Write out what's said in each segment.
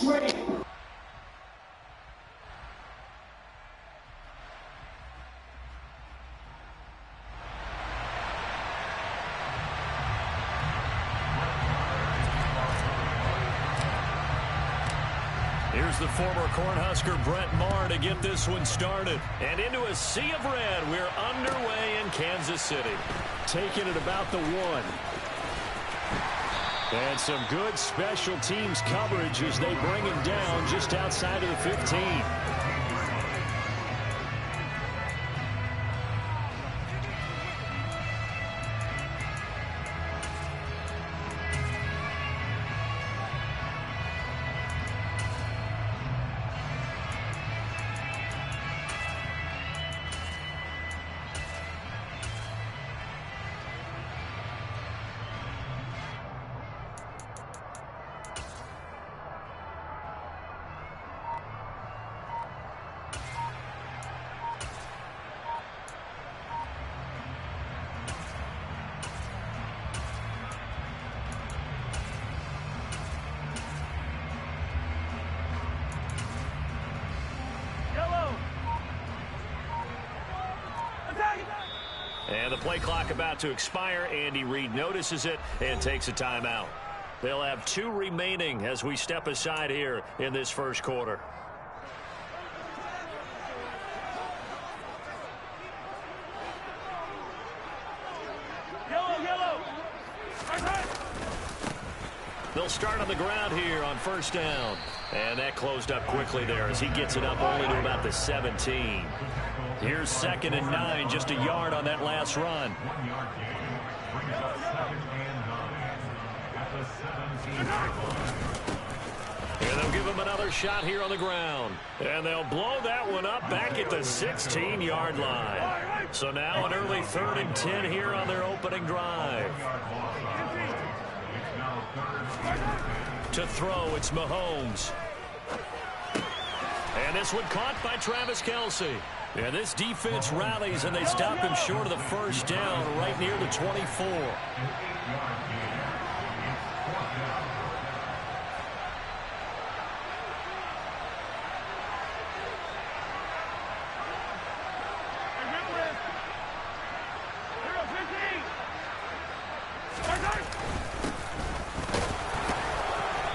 Here's the former Cornhusker Brett Maher to get this one started. And into a sea of red, we're underway in Kansas City. Taking it about the 1. And some good special teams coverage as they bring him down just outside of the 15. And the play clock about to expire. Andy Reid notices it and takes a timeout. They'll have 2 remaining as we step aside here in this first quarter. They'll start on the ground here on first down. And that closed up quickly there as he gets it up only to about the 17. Here's 2nd and 9, just a yard on that last run. And they'll give him another shot here on the ground. And they'll blow that one up back at the 16-yard line. So now an early 3rd and 10 here on their opening drive. To throw, it's Mahomes. And this one caught by Travis Kelce. And this defense rallies, and they stop him short of the first down right near the 24.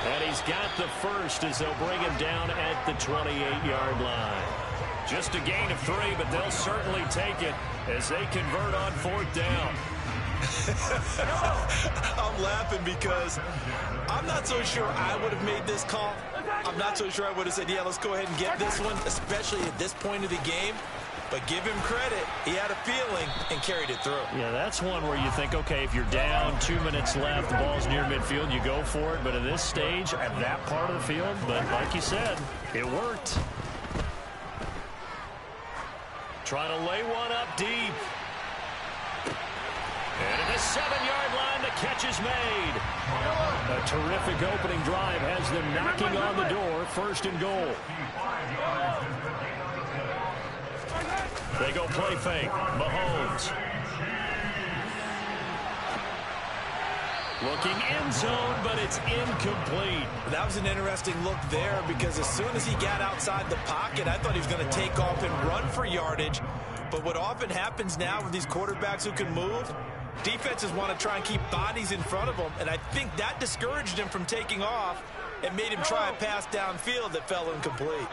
And he's got the first as they'll bring him down at the 28-yard line. Just a gain of 3, but they'll certainly take it as they convert on 4th down. I'm laughing because I'm not so sure I would have made this call. I'm not so sure I would have said, yeah, let's go ahead and get this one, especially at this point of the game. But give him credit. He had a feeling and carried it through. Yeah, that's one where you think, okay, if you're down, 2 minutes left, the ball's near midfield, you go for it. But at this stage, at that part of the field, but like you said, it worked. Trying to lay one up deep. And at the 7-yard line, the catch is made. A terrific opening drive has them knocking on the door, 1st and goal. They go play fake. Mahomes. Looking end zone, but it's incomplete. That was an interesting look there because as soon as he got outside the pocket, I thought he was going to take off and run for yardage. But what often happens now with these quarterbacks who can move, defenses want to try and keep bodies in front of them. And I think that discouraged him from taking off and made him try a pass downfield that fell incomplete.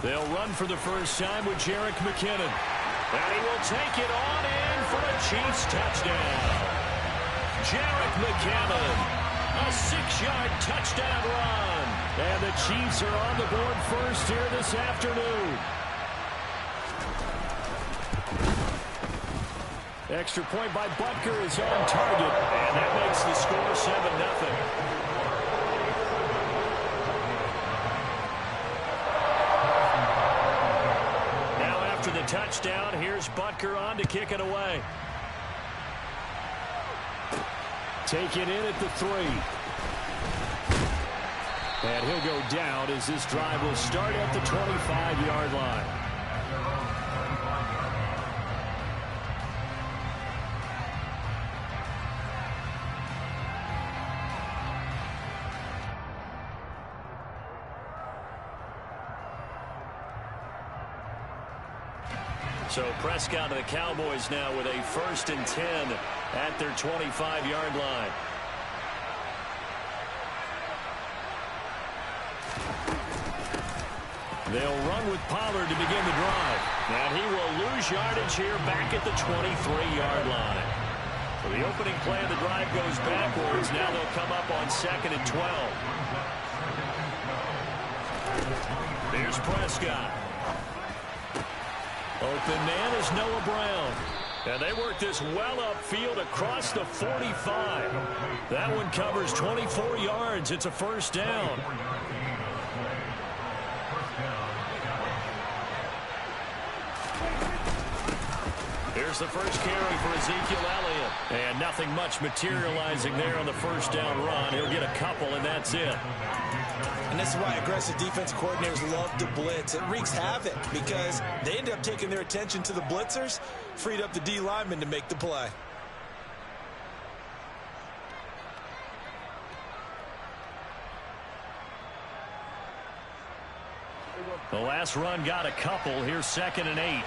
They'll run for the first time with Jerick McKinnon. And he will take it on in for a Chiefs touchdown. Jerick McKinnon, a 6-yard touchdown run. And the Chiefs are on the board first here this afternoon. Extra point by Butker is on target. And that makes the score 7-0. After the touchdown, here's Butker on to kick it away. Taken in at the 3. And he'll go down as this drive will start at the 25-yard line. So Prescott and the Cowboys now with a 1st and 10 at their 25-yard line. They'll run with Pollard to begin the drive. And he will lose yardage here back at the 23-yard line. So the opening play of the drive goes backwards. Now they'll come up on 2nd and 12. Here's Prescott. Open man is Noah Brown. And they work this well upfield across the 45. That one covers 24 yards. It's a 1st down. Here's the first carry for Ezekiel Elliott. And nothing much materializing there on the 1st down run. He'll get a couple, and that's it. And this is why aggressive defense coordinators love to blitz. It wreaks havoc because they end up taking their attention to the blitzers, freed up the D lineman to make the play. The last run got a couple. Here's 2nd and 8.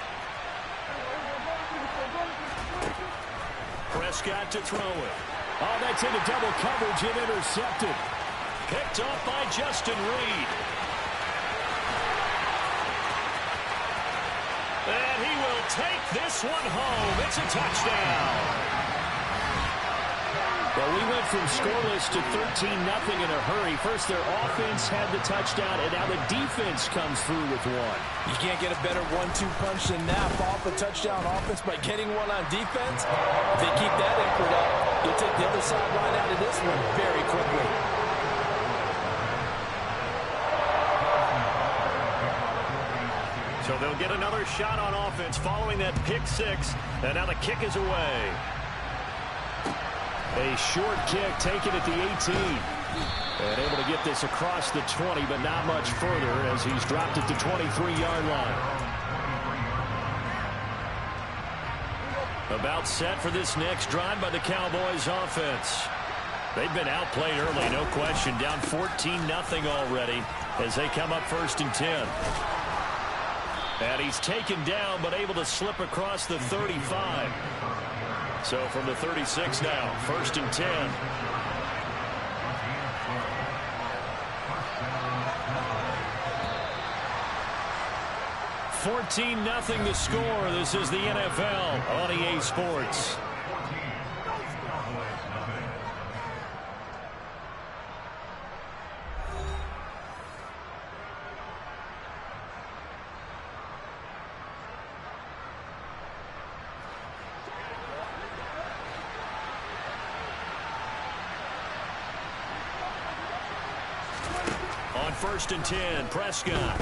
Prescott to throw it. Oh, that's into double coverage and intercepted. Picked off by Justin Reed. And he will take this one home. It's a touchdown. Well, we went from scoreless to 13-0 in a hurry. First, their offense had the touchdown, and now the defense comes through with one. You can't get a better 1-2 punch than that. Off a touchdown offense by getting one on defense. If they keep that effort up, you'll take the other sideline out of this one very quickly. So they'll get another shot on offense following that pick 6, and now the kick is away. A short kick taken at the 18. And able to get this across the 20, but not much further as he's dropped at the 23-yard line. About set for this next drive by the Cowboys offense. They've been outplayed early, no question. Down 14-0 already as they come up 1st and 10. And he's taken down, but able to slip across the 35. So from the 36 now, 1st and 10. $14-0 the score. This is the NFL on EA Sports. On 1st and 10, Prescott.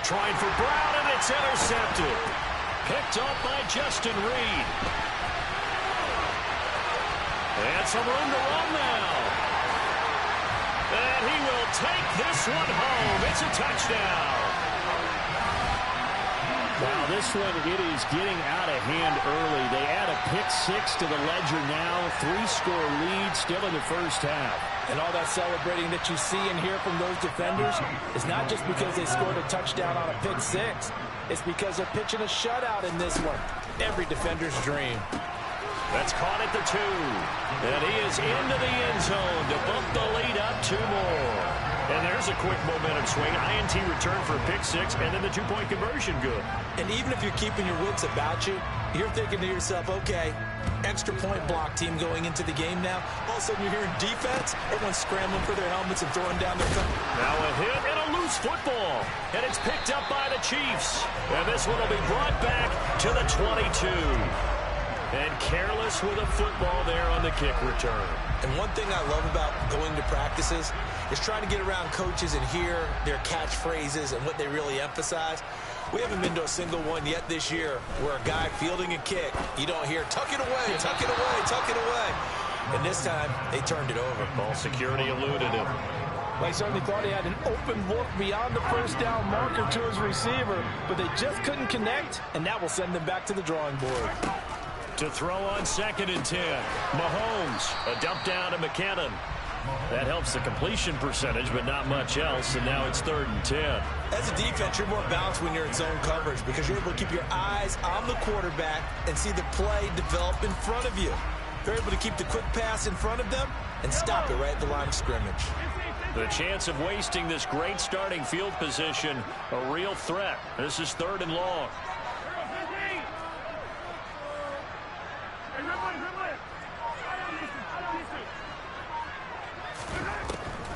Trying for Brown, and it's intercepted. Picked off by Justin Reed. And some room to run now. And he will take this one home. It's a touchdown. Wow, this one, it is getting out of hand early. They add a pick 6 to the ledger now. 3-score lead still in the 1st half. And all that celebrating that you see and hear from those defenders is not just because they scored a touchdown on a pick 6. It's because they're pitching a shutout in this one. Every defender's dream. That's caught at the 2. And he is into the end zone to bump the lead up 2 more. And there's a quick momentum swing. INT return for a pick 6, and then the 2-point conversion good. And even if you're keeping your wits about you, you're thinking to yourself, okay, extra point block team going into the game now. All of a sudden you're hearing defense, everyone's scrambling for their helmets and throwing down their cup. Now a hit and a loose football. And it's picked up by the Chiefs. And this one will be brought back to the 22. And careless with a football there on the kick return. And one thing I love about going to practices is trying to get around coaches and hear their catchphrases and what they really emphasize. We haven't been to a single one yet this year where a guy fielding a kick, you don't hear, tuck it away, tuck it away, tuck it away. And this time, they turned it over. Ball security eluded him. Well, I certainly thought he had an open look beyond the 1st down marker to his receiver, but they just couldn't connect, and that will send them back to the drawing board. To throw on 2nd and 10. Mahomes, a dump down to McKinnon. That helps the completion percentage, but not much else, and now it's 3rd and 10. As a defense, you're more balanced when you're in zone coverage because you're able to keep your eyes on the quarterback and see the play develop in front of you. You're able to keep the quick pass in front of them and stop it right at the line of scrimmage. The chance of wasting this great starting field position, a real threat. This is 3rd and long.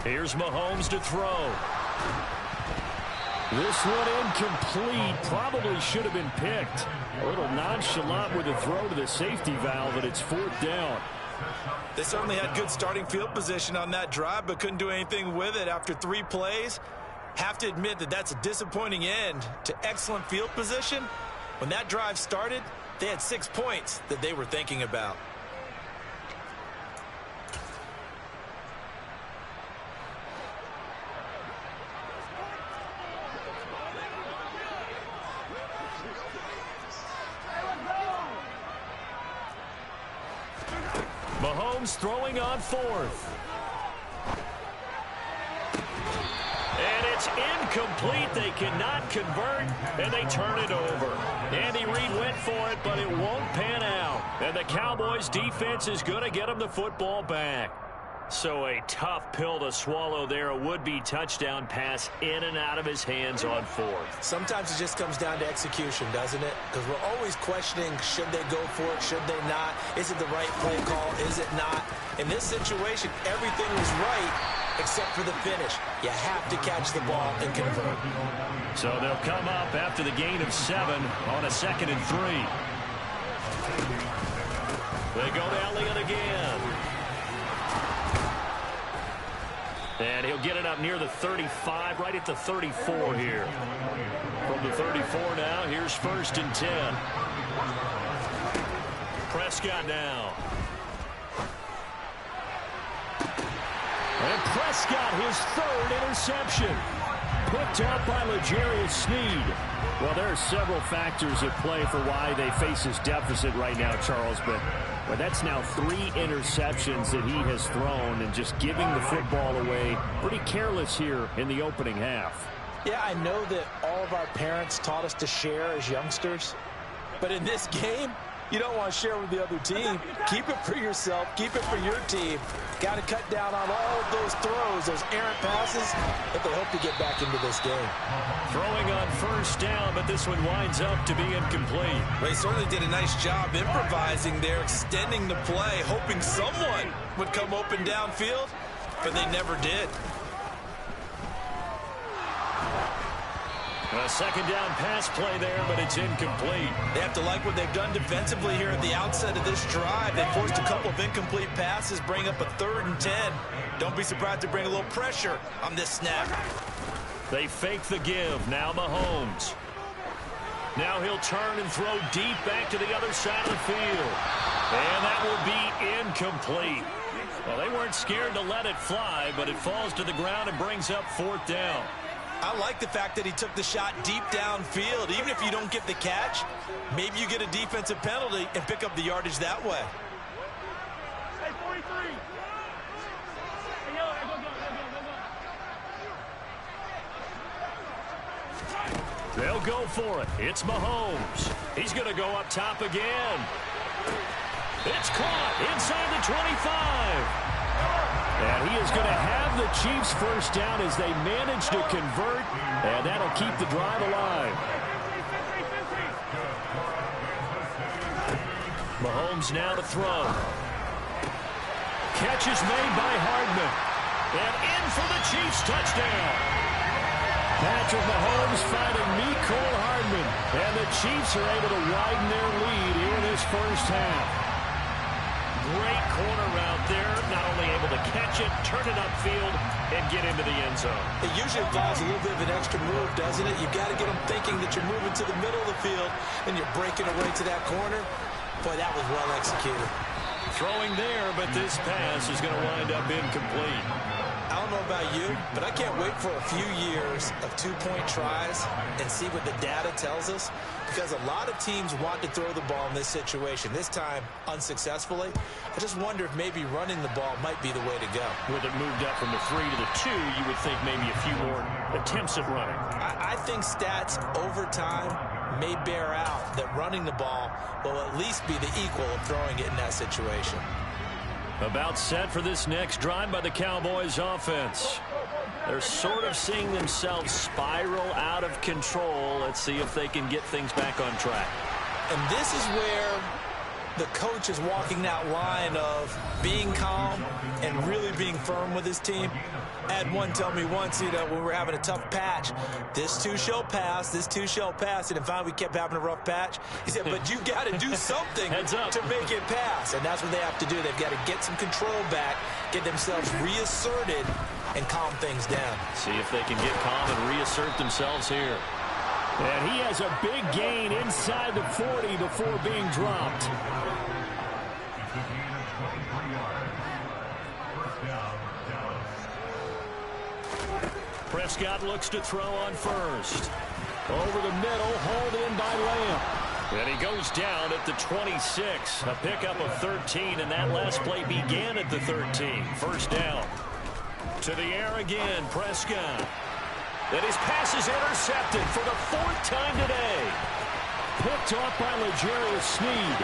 Here's Mahomes to throw. This one incomplete. Probably should have been picked. A little nonchalant with a throw to the safety valve, and it's 4th down. They certainly had good starting field position on that drive, but couldn't do anything with it after 3 plays. Have to admit that that's a disappointing end to excellent field position. When that drive started, they had 6 points that they were thinking about. Mahomes throwing on 4th. And it's incomplete. They cannot convert, and they turn it over. Andy Reid went for it, but it won't pan out. And the Cowboys' defense is going to get them the football back. So a tough pill to swallow there. A would-be touchdown pass in and out of his hands on 4th. Sometimes it just comes down to execution, doesn't it? Because we're always questioning, should they go for it, should they not? Is it the right play call, is it not? In this situation, everything was right except for the finish. You have to catch the ball and convert. So they'll come up after the gain of 7 on a 2nd and 3. They go to Elliott again. And he'll get it up near the 35, right at the 34 here. From the 34 now, here's 1st and 10. Prescott now. And Prescott, his 3rd interception. Picked up by L'Jarius Sneed. Well, there are several factors at play for why they face this deficit right now, Charles, but that's now 3 interceptions that he has thrown and just giving the football away. Pretty careless here in the opening half. Yeah, I know that all of our parents taught us to share as youngsters, but in this game, you don't want to share with the other team. Keep it for yourself. Keep it for your team. Got to cut down on all of those throws, those errant passes that they hope to get back into this game. Throwing on 1st down, but this one winds up to be incomplete. They certainly did a nice job improvising there, extending the play, hoping someone would come open downfield, but they never did. A 2nd down pass play there, but it's incomplete. They have to like what they've done defensively here at the outset of this drive. They forced a couple of incomplete passes, bring up a 3rd and 10. Don't be surprised to bring a little pressure on this snap. They fake the give. Now Mahomes. Now he'll turn and throw deep back to the other side of the field. And that will be incomplete. Well, they weren't scared to let it fly, but it falls to the ground and brings up 4th down. I like the fact that he took the shot deep downfield. Even if you don't get the catch, maybe you get a defensive penalty and pick up the yardage that way. Hey, 43. They'll go for it. It's Mahomes. He's going to go up top again. It's caught inside the 25. And he is going to have the Chiefs 1st down as they manage to convert, and that'll keep the drive alive. Mahomes now to throw. Catch is made by Hardman. And in for the Chiefs touchdown. Patrick Mahomes finding Mecole Hardman. And the Chiefs are able to widen their lead here in this 1st half. Great corner route there. Not only able to catch it, turn it upfield, and get into the end zone. It usually involves a little bit of an extra move, doesn't it? You've got to get them thinking that you're moving to the middle of the field and you're breaking away to that corner. Boy, that was well executed. Throwing there, but this pass is going to wind up incomplete. I don't know about you, but I can't wait for a few years of two-point tries and see what the data tells us, because a lot of teams want to throw the ball in this situation, this time unsuccessfully. I just wonder if maybe running the ball might be the way to go. With it moved up from the 3 to the 2, you would think maybe a few more attempts at running. I think stats over time may bear out that running the ball will at least be the equal of throwing it in that situation. About set for this next drive by the Cowboys offense. They're sort of seeing themselves spiral out of control. Let's see if they can get things back on track. And this is where the coach is walking that line of being calm and really being firm with his team. I had one tell me once, when we were having a tough patch, this too shall pass, this too shall pass. And finally we kept having a rough patch. He said, but you got to do something to make it pass. And that's what they have to do. They've got to get some control back, get themselves reasserted, and calm things down. See if they can get calm and reassert themselves here. And he has a big gain inside the 40 before being dropped. Prescott looks to throw on first. Over the middle, hauled in by Lamb. And he goes down at the 26. A pickup of 13, and that last play began at the 13. First down. To the air again, Prescott. And his pass is intercepted for the 4th time today. Picked off by L'Jarius Sneed.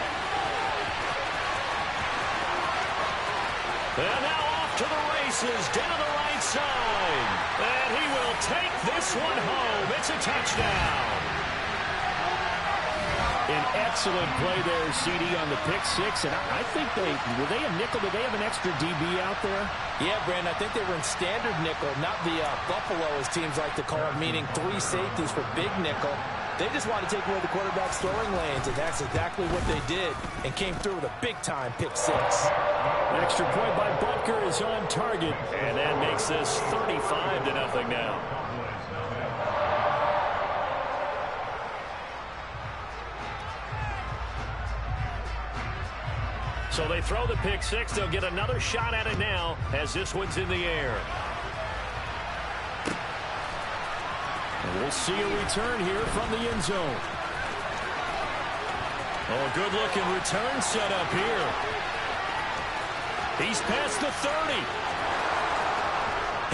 And now off to the races, down the right side. And he will take this one home. It's a touchdown. An excellent play there, CD, on the pick six. And I think were they a nickel? Did they have an extra DB out there? Yeah, Brandon, I think they were in standard nickel, not the Buffalo, as teams like to call it, meaning 3 safeties for big nickel. They just want to take away the quarterback's throwing lanes, and that's exactly what they did, and came through with a big-time pick six. Extra point by Butker is on target, and that makes this 35-0 now. So they throw the pick six. They'll get another shot at it now as this one's in the air. And we'll see a return here from the end zone. Oh, good-looking return set up here. He's past the 30.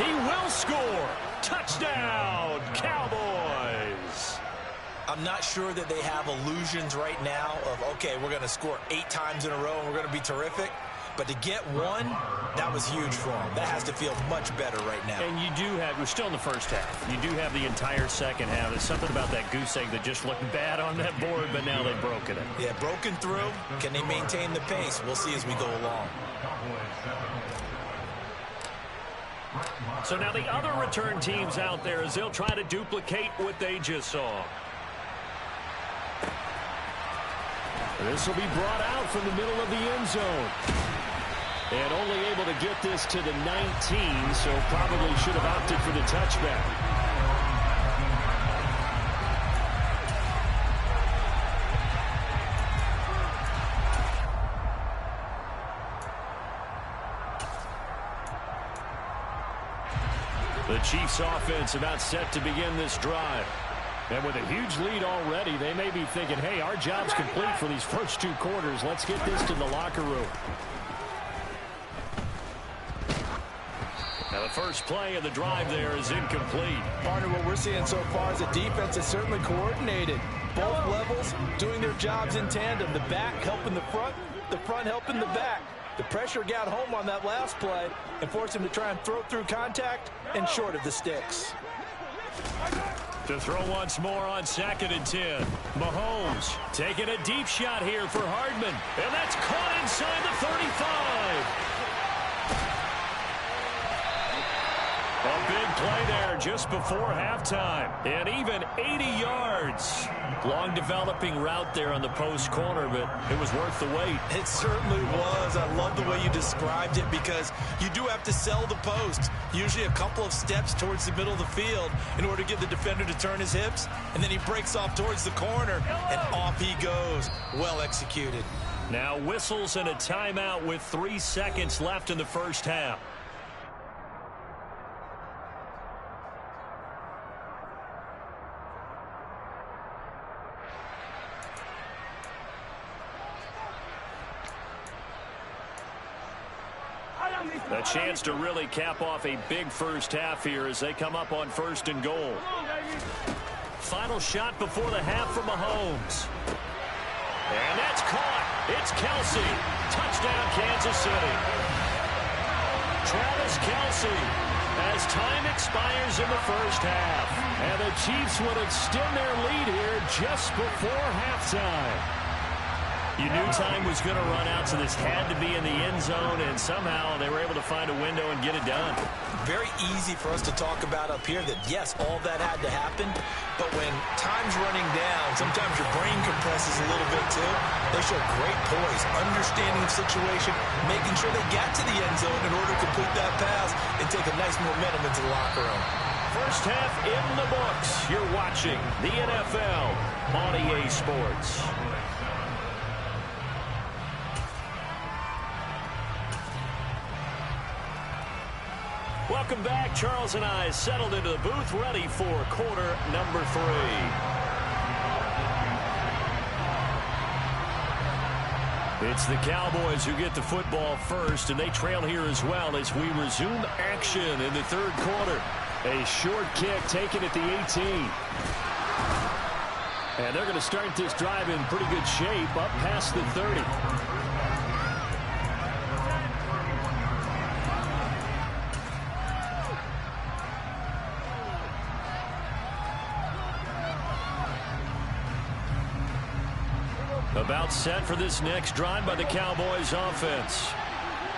He will score. Touchdown, Cowboys. I'm not sure that they have illusions right now of, okay, we're going to score 8 times in a row and we're going to be terrific. But to get one, that was huge for them. That has to feel much better right now. And you do have, we're still in the first half. You do have the entire second half. There's something about that goose egg that just looked bad on that board, but now they've broken it. Yeah, broken through. Can they maintain the pace? We'll see as we go along. So now the other return teams out there as they'll try to duplicate what they just saw. This will be brought out from the middle of the end zone. And only able to get this to the 19, so probably should have opted for the touchback. The Chiefs offense about set to begin this drive. And with a huge lead already, they may be thinking, hey, our job's complete for these first 2 quarters. Let's get this to the locker room. Now the first play of the drive there is incomplete. Partner, what we're seeing so far is the defense is certainly coordinated. Both levels doing their jobs in tandem. The back helping the front helping the back. The pressure got home on that last play and forced him to try and throw through contact and short of the sticks. To throw once more on 2nd and 10. Mahomes taking a deep shot here for Hardman. And that's caught inside the 35. A big play there just before halftime. And even 80 yards. Long developing route there on the post corner, but it was worth the wait. It certainly was. I love the way you described it because you do have to sell the post. Usually a couple of steps towards the middle of the field in order to get the defender to turn his hips. And then he breaks off towards the corner, and off he goes. Well executed. Now whistles and a timeout with 3 seconds left in the first half. A chance to really cap off a big first half here as they come up on 1st and goal. Final shot before the half from Mahomes. And that's caught. It's Kelsey. Touchdown, Kansas City. Travis Kelsey, as time expires in the first half. And the Chiefs would extend their lead here just before halftime. You knew time was going to run out, so this had to be in the end zone, and somehow they were able to find a window and get it done. Very easy for us to talk about up here that, yes, all that had to happen, but when time's running down, sometimes your brain compresses a little bit too. They show great poise, understanding the situation, making sure they got to the end zone in order to complete that pass and take a nice momentum into the locker room. First half in the books. You're watching the NFL on EA Sports. Welcome back. Charles and I settled into the booth, ready for quarter number 3. It's the Cowboys who get the football first, and they trail here as well as we resume action in the 3rd quarter. A short kick taken at the 18. And they're going to start this drive in pretty good shape up past the 30. About set for this next drive by the Cowboys offense.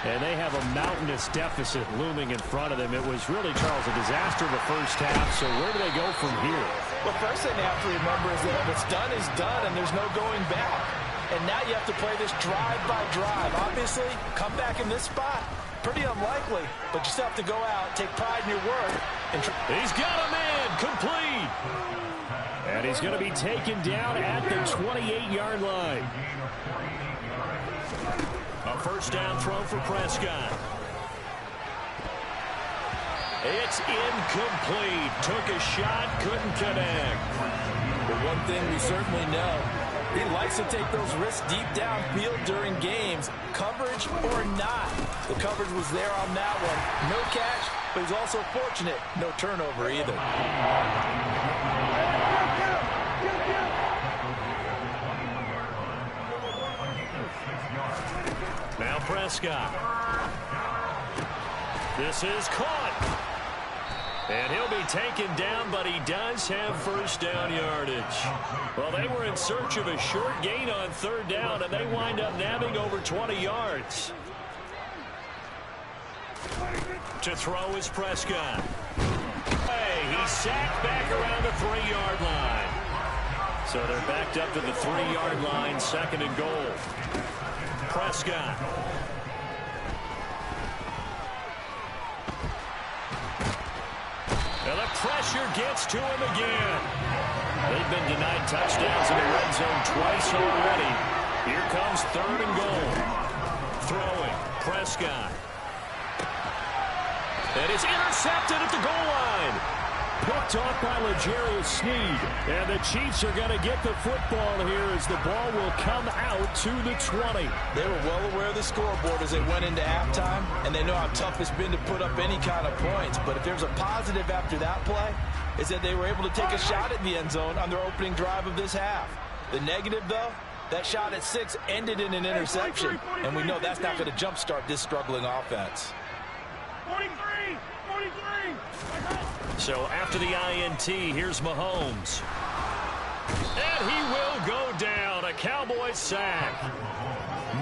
And they have a mountainous deficit looming in front of them. It was really, Charles, a disaster in the first half. So where do they go from here? Well, first thing they have to remember is that what's done is done, and there's no going back. And now you have to play this drive by drive. Obviously, come back in this spot. Pretty unlikely, but you still have to go out, take pride in your work. And he's got a man complete. And he's going to be taken down at the 28-yard line. A first down throw for Prescott. It's incomplete. Took a shot, couldn't connect. But one thing we certainly know, he likes to take those risks deep downfield during games, coverage or not. The coverage was there on that one. No catch, but he's also fortunate. No turnover either. Now Prescott. This is caught. And he'll be taken down, but he does have first down yardage. Well, they were in search of a short gain on 3rd down, and they wind up nabbing over 20 yards. To throw is Prescott. Hey, he's sacked back around the 3-yard line. So they're backed up to the 3-yard line, 2nd and goal. Prescott. And the pressure gets to him again. They've been denied touchdowns in the red zone twice already. Here comes 3rd and goal. Throwing. Prescott. And it's intercepted at the goal line. Picked off by L'Jarius Sneed. And the Chiefs are going to get the football here as the ball will come out to the 20. They were well aware of the scoreboard as they went into halftime, and they know how tough it's been to put up any kind of points. But if there's a positive after that play, is that they were able to take a shot at the end zone on their opening drive of this half. The negative, though, that shot at 6 ended in an interception, and we know that's not going to jumpstart this struggling offense. 43! 43! So after the INT, here's Mahomes. And he will go down. A Cowboys sack.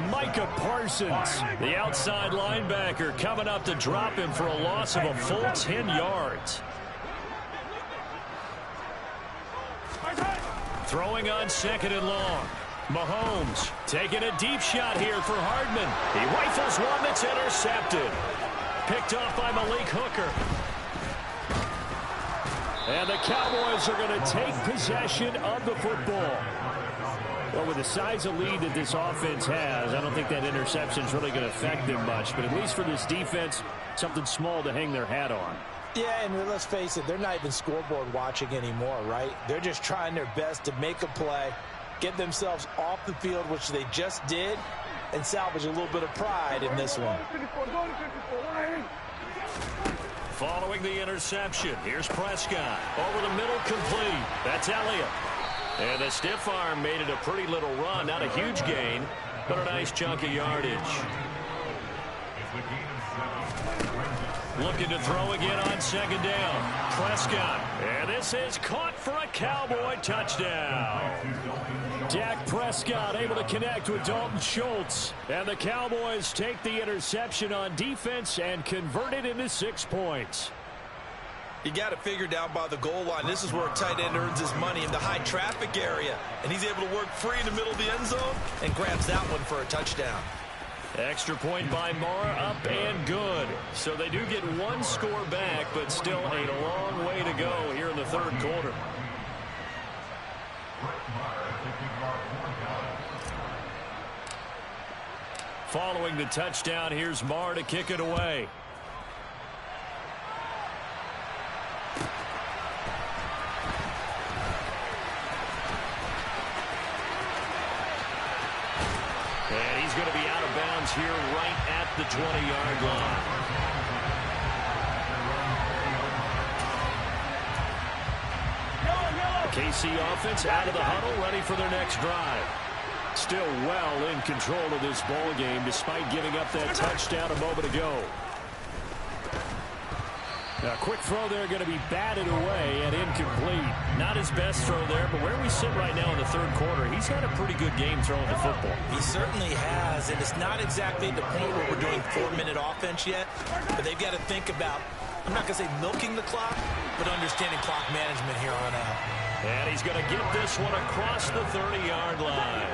Micah Parsons, the outside linebacker, coming up to drop him for a loss of a full 10 yards. Throwing on 2nd and long. Mahomes taking a deep shot here for Hardman. He rifles one that's intercepted. Picked off by Malik Hooker. And the Cowboys are going to take possession of the football. Well, with the size of lead that this offense has, I don't think that interception is really going to affect them much. But at least for this defense, something small to hang their hat on. Yeah, and let's face it, they're not even scoreboard watching anymore, right? They're just trying their best to make a play, get themselves off the field, which they just did, and salvage a little bit of pride in this one. Following the interception, here's Prescott. Over the middle, complete. That's Elliott. And the stiff arm made it a pretty little run. Not a huge gain, but a nice chunk of yardage. Looking to throw again on second down. Prescott. And this is caught for a Cowboy touchdown. Dak Prescott able to connect with Dalton Schultz. And the Cowboys take the interception on defense and convert it into 6 points. You got it figured out by the goal line. This is where a tight end earns his money, in the high traffic area. And he's able to work free in the middle of the end zone and grabs that one for a touchdown. Extra point by Mara, up and good. So they do get one score back, but still a long way to go here in the third quarter. Following the touchdown, here's Mara to kick it away. And he's going to be out of bounds here right at the 20-yard line. The KC offense out of the huddle, ready for their next drive. Still well in control of this ball game despite giving up that touchdown a moment ago. A quick throw there going to be batted away and incomplete. Not his best throw there, but where we sit right now in the third quarter, he's had a pretty good game throwing the football. He certainly has, and it's not exactly the point where we're doing 4-minute offense yet, but they've got to think about, I'm not going to say milking the clock, but understanding clock management here on out. And he's going to get this one across the 30-yard line.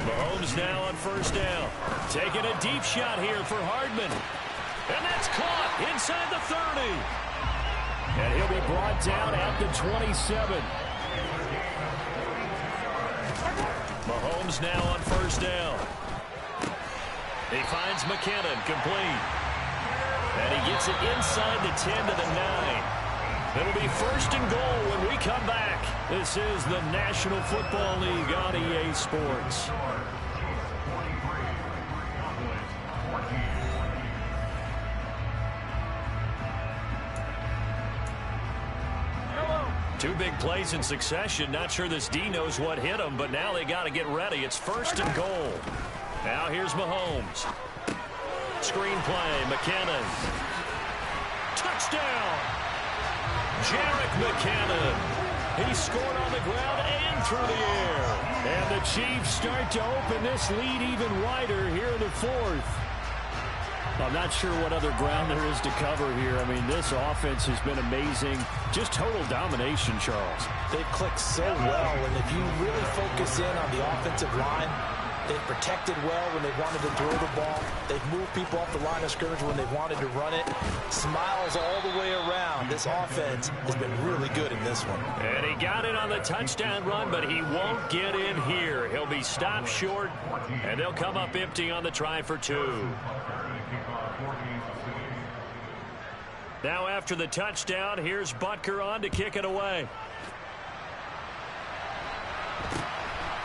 Mahomes now on first down. Taking a deep shot here for Hardman. And that's caught inside the 30. And he'll be brought down at the 27. Mahomes now on first down. He finds McKinnon, complete. And he gets it inside the 10 to the 9. It'll be first and goal when we come back. This is the National Football League on EA Sports. Two big plays in succession. Not sure this D knows what hit him, but now they got to get ready. It's first and goal. Now here's Mahomes. Screen play, McKinnon. Touchdown! Jerick McKinnon. He scored on the ground and through the air. And the Chiefs start to open this lead even wider here in the fourth. I'm not sure what other ground there is to cover here. I mean, this offense has been amazing. Just total domination, Charles. They've clicked so well, and if you really focus in on the offensive line, they've protected well when they wanted to throw the ball. They've moved people off the line of scrimmage when they wanted to run it. Smiles all the way around. This offense has been really good in this one. And he got it on the touchdown run, but he won't get in here. He'll be stopped short, and they'll come up empty on the try for two. Now after the touchdown, here's Butker on to kick it away.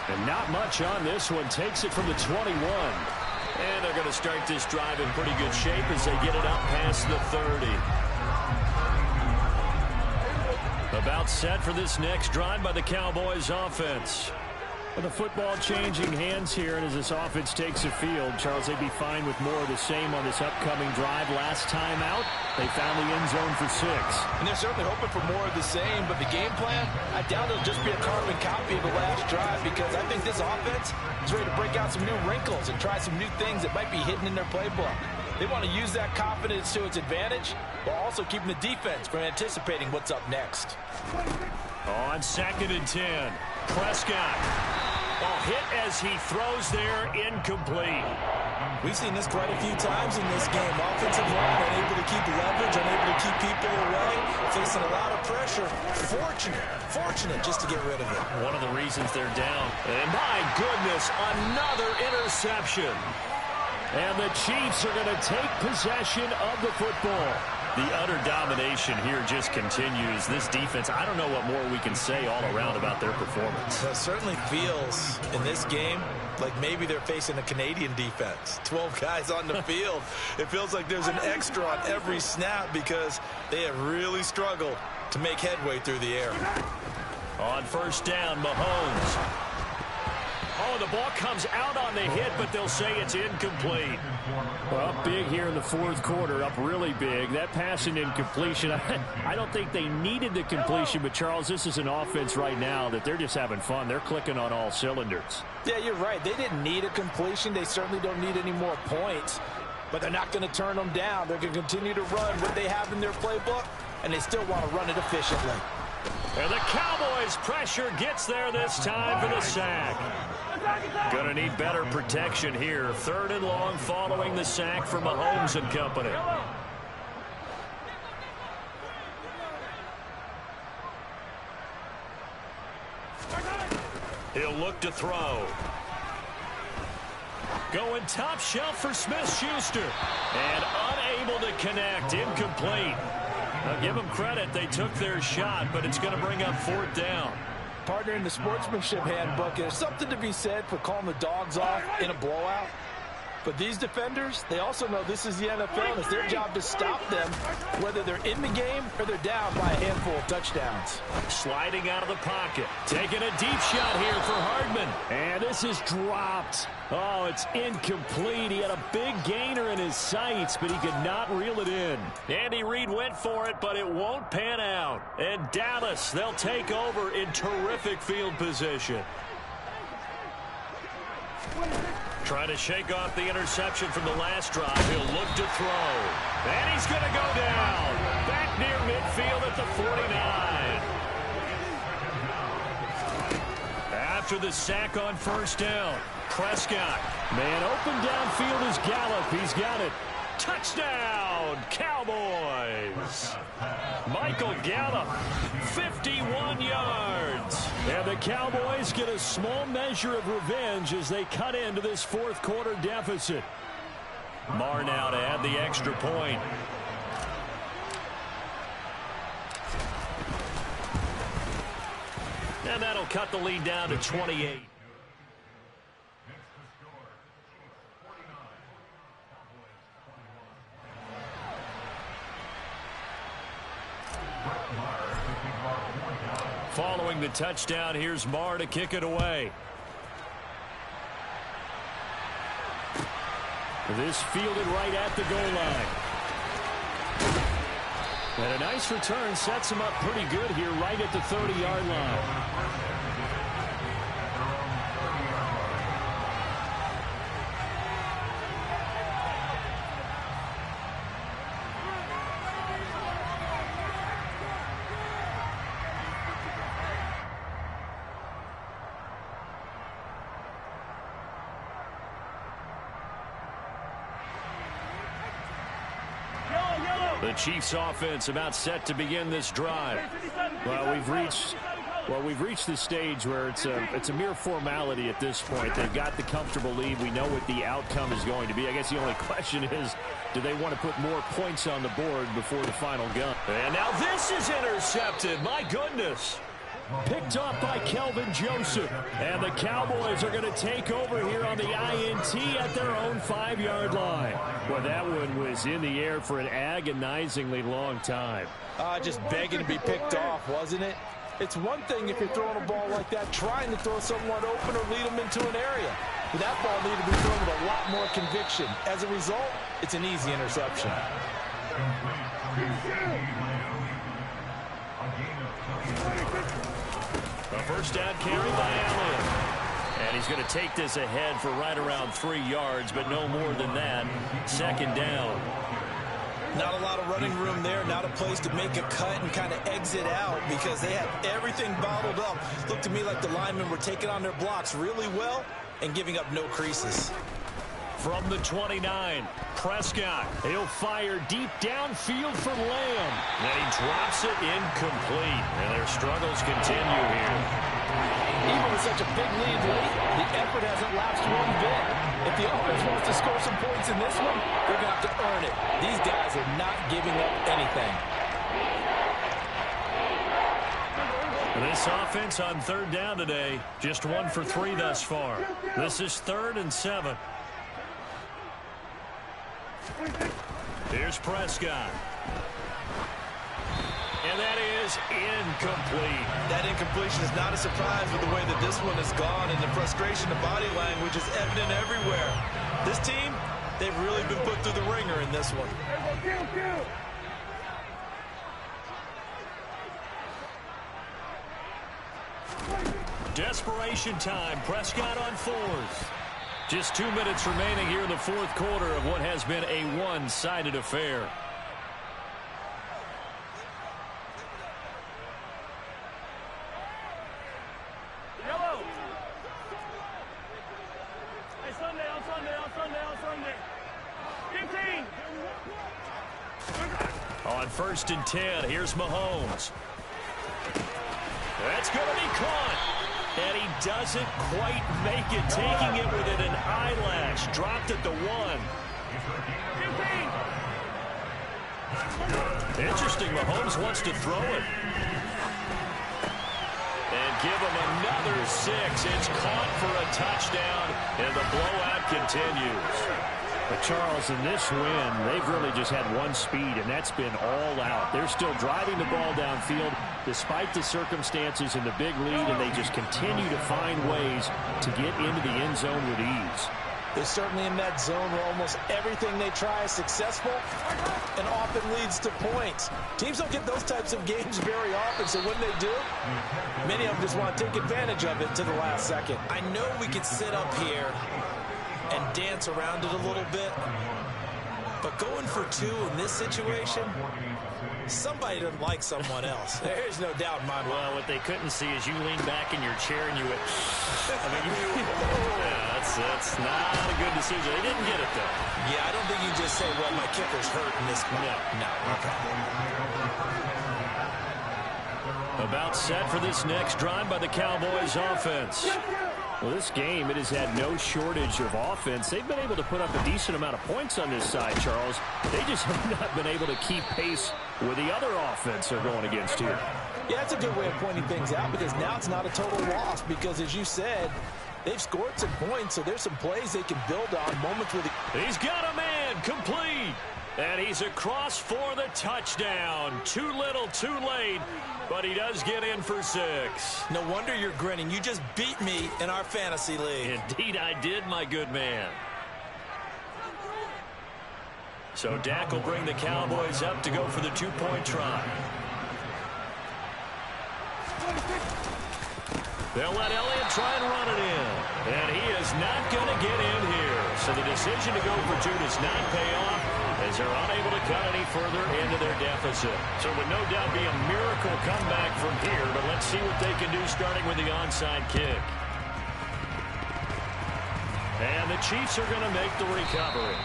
And not much on this one. Takes it from the 21. And they're going to start this drive in pretty good shape as they get it up past the 30. About set for this next drive by the Cowboys offense. With the football changing hands here, and as this offense takes the field, Charles, they'd be fine with more of the same on this upcoming drive. Last time out, they found the end zone for 6. And they're certainly hoping for more of the same, but the game plan, I doubt it'll just be a carbon copy of the last drive, because I think this offense is ready to break out some new wrinkles and try some new things that might be hidden in their playbook. They want to use that confidence to its advantage, while also keeping the defense from anticipating what's up next. On 2nd and 10, Prescott. Hit as he throws there, incomplete. We've seen this quite a few times in this game. Offensive line unable to keep leverage, unable to keep people away, facing a lot of pressure. Fortunate just to get rid of it. One of the reasons they're down. And my goodness, another interception. And the Chiefs are going to take possession of the football. The utter domination here just continues. This defense, I don't know what more we can say all around about their performance. Well, it certainly feels in this game like maybe they're facing a Canadian defense. 12 guys on the field. It feels like there's an extra on every snap because they have really struggled to make headway through the air. On first down, Mahomes. Oh, the ball comes out on the hit, but they'll say it's incomplete. Well, up big here in the fourth quarter, up really big. That pass and incompletion, I don't think they needed the completion, but, Charles, this is an offense right now that they're just having fun. They're clicking on all cylinders. Yeah, you're right. They didn't need a completion. They certainly don't need any more points, but they're not going to turn them down. They're going to continue to run what they have in their playbook, and they still want to run it efficiently. And the Cowboys' pressure gets there this time for the sack. Going to need better protection here. 3rd and long following the sack for Mahomes and company. He'll look to throw. Going top shelf for Smith-Schuster. And unable to connect. Incomplete. Now give them credit. They took their shot, but it's going to bring up 4th down. Partner, in the sportsmanship handbook, there's something to be said for calling the Dogs off in a blowout. But these defenders, they also know this is the NFL, and it's their job to stop them, whether they're in the game or they're down by a handful of touchdowns. Sliding out of the pocket. Taking a deep shot here for Hardman. And this is dropped. Oh, it's incomplete. He had a big gainer in his sights, but he could not reel it in. Andy Reid went for it, but it won't pan out. And Dallas, they'll take over in terrific field position. Trying to shake off the interception from the last drive. He'll look to throw. And he's going to go down. Back near midfield at the 49. After the sack on first down, Prescott. Man open downfield is Gallup. He's got it. Touchdown, Cowboys. Michael Gallup, 51 yards. And the Cowboys get a small measure of revenge as they cut into this fourth quarter deficit. Marr now to add the extra point. And that'll cut the lead down to 28. Following the touchdown, here's Marr to kick it away. This fielded right at the goal line. And a nice return sets him up pretty good here right at the 30-yard line. The Chiefs offense about set to begin this drive. Well, we've reached the stage where it's a mere formality at this point. They've got the comfortable lead. We know what the outcome is going to be. I guess the only question is, do they want to put more points on the board before the final gun? And now this is intercepted. My goodness. Picked off by Kelvin Joseph. And the Cowboys are going to take over here on the INT at their own 5-yard line. Well, that one was in the air for an agonizingly long time. Just begging to be picked off, wasn't it? It's one thing if you're throwing a ball like that, trying to throw someone open or lead them into an area. But that ball needed to be thrown with a lot more conviction. As a result, it's an easy interception. A first down carry by Allen. And he's going to take this ahead for right around 3 yards, but no more than that. Second down. Not a lot of running room there. Not a place to make a cut and kind of exit out because they have everything bottled up. Looked to me like the linemen were taking on their blocks really well and giving up no creases. From the 29, Prescott. He'll fire deep downfield for Lamb. And he drops it incomplete. And their struggles continue here. Even with such a big lead late, the effort hasn't lapsed one bit. If If the offense wants to score some points in this one, they're going to have to earn it. These guys are not giving up anything. This offense on third down today, just 1 for 3 thus far. This is 3rd and 7. Here's Prescott. And that is incomplete. That incompletion is not a surprise with the way that this one has gone, and the frustration, the body language is evident everywhere. This team, they've really been put through the ringer in this one. Desperation time. Prescott on 4th. Just 2 minutes remaining here in the 4th quarter of what has been a one-sided affair. Yellow. Hey, Sunday, on Sunday, on Sunday, on Sunday. 15. On 1st and 10, here's Mahomes. That's going to be caught. And he doesn't quite make it, taking it within an eyelash. Dropped at the 1. Interesting, Mahomes wants to throw it. And give him another 6. It's caught for a touchdown, and the blowout continues. But Charles, in this win, they've really just had one speed, and that's been all out. They're still driving the ball downfield despite the circumstances and the big lead, and they just continue to find ways to get into the end zone with ease. They're certainly in that zone where almost everything they try is successful and often leads to points. Teams don't get those types of games very often, so when they do, many of them just want to take advantage of it to the last second. I know we could sit up here and dance around it a little bit, but going for 2 in this situation, somebody doesn't like someone else. There's no doubt in my mind. Well, what they couldn't see is you lean back in your chair and you went, yeah, that's not a good decision. They didn't get it, though. Yeah, I don't think you just say, well, my kicker's hurt in this one. No. Okay. About set for this next drive by the Cowboys offense. Well, this game, it has had no shortage of offense. They've been able to put up a decent amount of points on this side, Charles. They just have not been able to keep pace with the other offense they're going against here. Yeah, that's a good way of pointing things out, because now it's not a total loss, because as you said, they've scored some points, so there's some plays they can build on, moments with He's got a man, complete. And he's across for the touchdown. Too little, too late, but he does get in for 6. No wonder you're grinning. You just beat me in our fantasy league. Indeed I did, my good man. So Dak will bring the Cowboys up to go for the 2-point try. They'll let Elliott try and run it in. And he is not going to get in here. So the decision to go for 2 does not pay off, as they're unable to cut any further into their deficit. So it would no doubt be a miracle comeback from here, but let's see what they can do starting with the onside kick. And the Chiefs are going to make the recovery.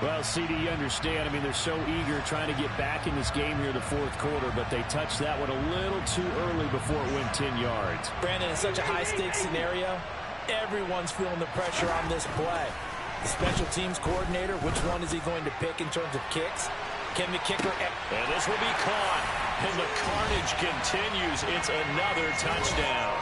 Well, CD, you understand. I mean, they're so eager trying to get back in this game here in the 4th quarter, but they touched that one a little too early before it went 10 yards. Brandon, in such a high-stakes scenario, everyone's feeling the pressure on this play. The special teams coordinator, which one is he going to pick in terms of kicks? Can the kicker... And this will be caught, and the carnage continues. It's another touchdown.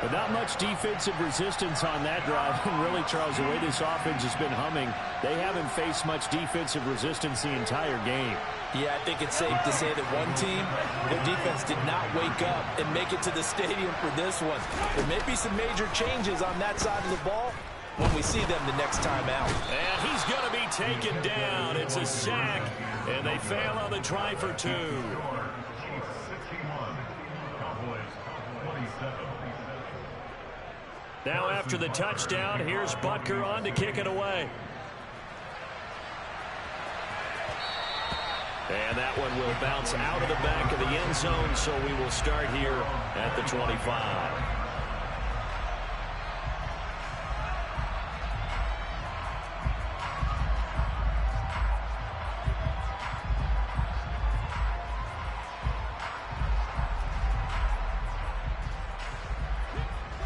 But not much defensive resistance on that drive. And really, Charles, the way this offense has been humming, they haven't faced much defensive resistance the entire game. Yeah, I think it's safe to say that one team, their defense did not wake up and make it to the stadium for this one. There may be some major changes on that side of the ball when we see them the next time out. And he's going to be taken down. It's a sack, and they fail on the try for 2. Now after the touchdown, here's Butker on to kick it away. And that one will bounce out of the back of the end zone, so we will start here at the 25.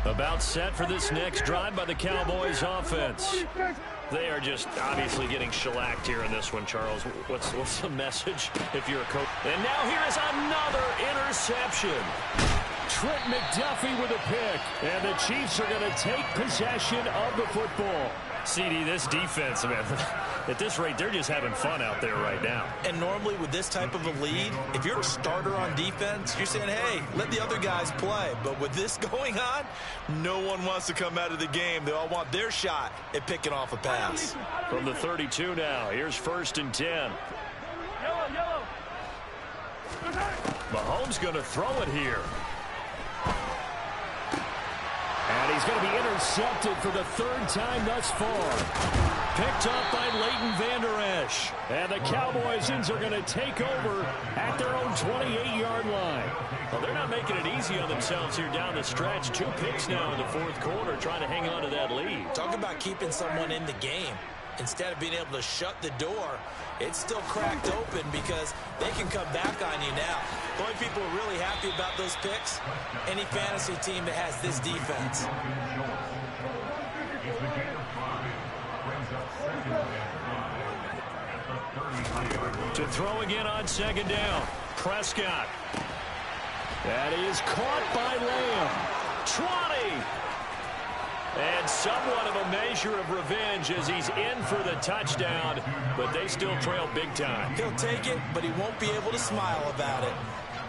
About set for this next drive by the Cowboys offense. They are just obviously getting shellacked here in this one, Charles. What's the message if you're a coach? And now here is another interception. Trent McDuffie with a pick. And the Chiefs are going to take possession of the football. CD, this defense, man, at this rate, they're just having fun out there right now. And normally with this type of a lead, if you're a starter on defense, you're saying, hey, let the other guys play. But with this going on, no one wants to come out of the game. They all want their shot at picking off a pass. From the 32 now, here's 1st and 10. Yellow. Mahomes going to throw it here. And he's going to be intercepted for the 3rd time thus far. Picked up by Leighton Vander Esch. And the Cowboys are going to take over at their own 28-yard line. Well, they're not making it easy on themselves here down the stretch. 2 picks now in the 4th quarter, trying to hang on to that lead. Talk about keeping someone in the game. Instead of being able to shut the door, it's still cracked open because they can come back on you now. The only people who are really happy about those picks, any fantasy team that has this defense. To throw again on 2nd down. Prescott. And he is caught by Lamb. 20. And somewhat of a measure of revenge as he's in for the touchdown, but they still trail big time. He'll take it, but he won't be able to smile about it.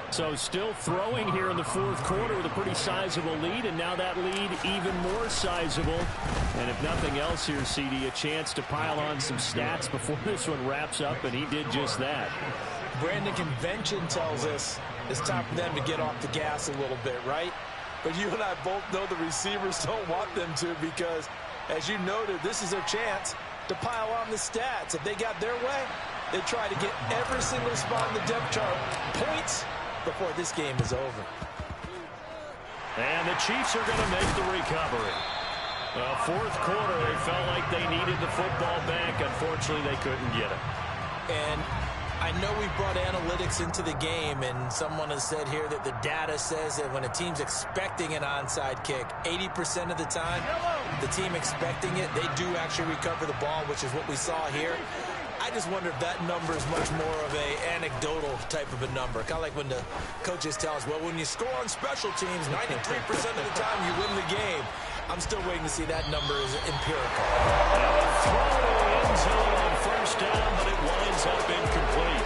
So still throwing here in the 4th quarter with a pretty sizable lead, and now that lead even more sizable. And if nothing else here, CD, a chance to pile on some stats before this one wraps up, and he did just that. Brandon, convention tells us it's time for them to get off the gas a little bit, right? But you and I both know the receivers don't want them to because, as you noted, this is their chance to pile on the stats. If they got their way, they try to get every single spot in the depth chart points before this game is over. And the Chiefs are going to make the recovery. 4th quarter, they felt like they needed the football back. Unfortunately, they couldn't get it. And I know we brought analytics into the game, and someone has said here that the data says that when a team's expecting an onside kick, 80% of the time, the team expecting it, they do actually recover the ball, which is what we saw here. I just wonder if that number is much more of a anecdotal type of a number. Kind of like when the coaches tell us, well, when you score on special teams, 93% of the time you win the game. I'm still waiting to see that number is empirical. And a throw to the end zone on 1st down, but it winds up incomplete.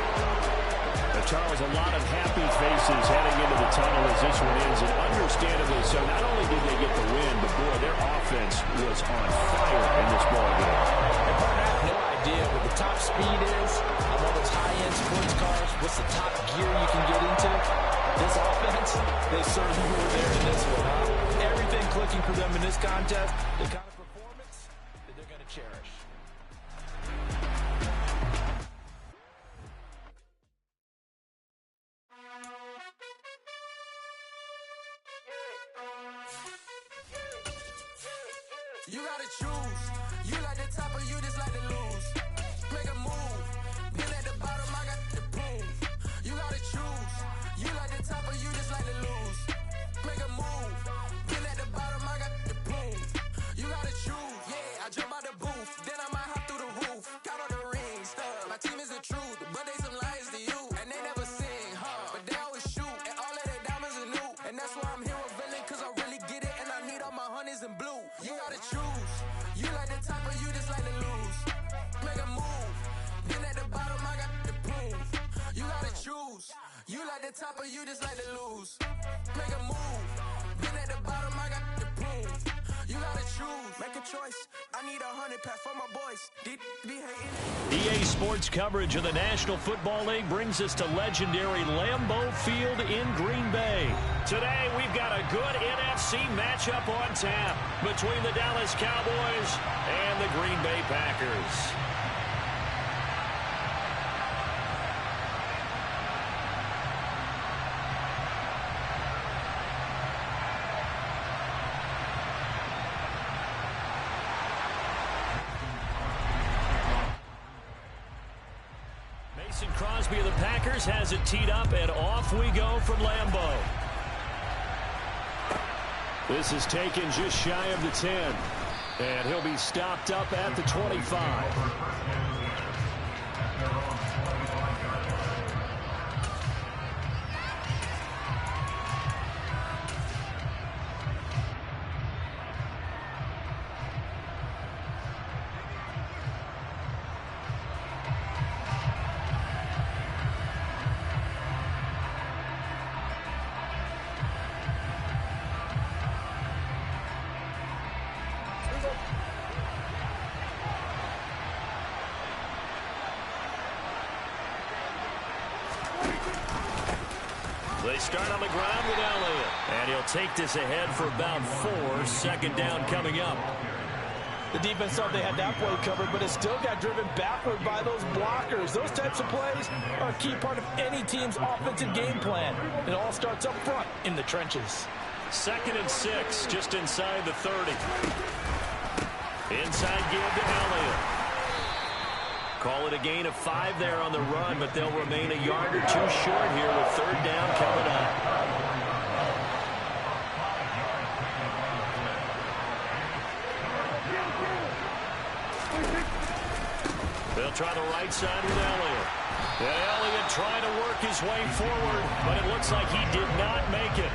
Charles, a lot of happy faces heading into the tunnel as this one ends, and understandably so. Not only did they get the win, but boy, their offense was on fire in this ball game. And I have no idea what the top speed is on all those high-end sports cars. What's the top gear you can get into? This offense, they certainly were there in this one, huh? Everything clicking for them in this contest, the kind of performance that they're going to cherish. You gotta choose. You like the top or you just like to lose. Make a move. Been at the bottom, I got the prove. You gotta choose. You like the top or you just like to lose. Make a move. Been at the bottom, I got the prove. You gotta choose. Yeah, I jump out the booth. Then I might hop through the roof. Count on the rings. My team is the truth, but they some liars to you. And they never sing, but they always shoot. And all of their diamonds are new. And that's why I'm here with villain, cause I really get it. And I need all my honeys in blue. You gotta choose. You like the top or you just like to lose. Make a move. Been at the bottom, I got the proof. You gotta choose. You like the top or you just like to lose. Make a move. Been at the bottom, I got the proof. You gotta choose. Make a choice. I need 100 pack for my boys. Be hating. EA Sports coverage of the National Football League brings us to legendary Lambeau Field in Green Bay. Today, we've got a good NFC matchup on tap between the Dallas Cowboys and the Green Bay Packers. Crosby of the Packers has it teed up, and off we go from Lambeau. This is taken just shy of the 10. And he'll be stopped up at the 25. They start on the ground with Elliott. And he'll take this ahead for about 4. Second down coming up. The defense thought they had that play covered, but it still got driven backward by those blockers. Those types of plays are a key part of any team's offensive game plan. It all starts up front in the trenches. 2nd and 6, just inside the 30. Inside give to Elliott. Call it a gain of 5 there on the run, but they'll remain a yard or 2 short here with 3rd down coming up. They'll try the right side with Elliott. And Elliott trying to work his way forward, but it looks like he did not make it.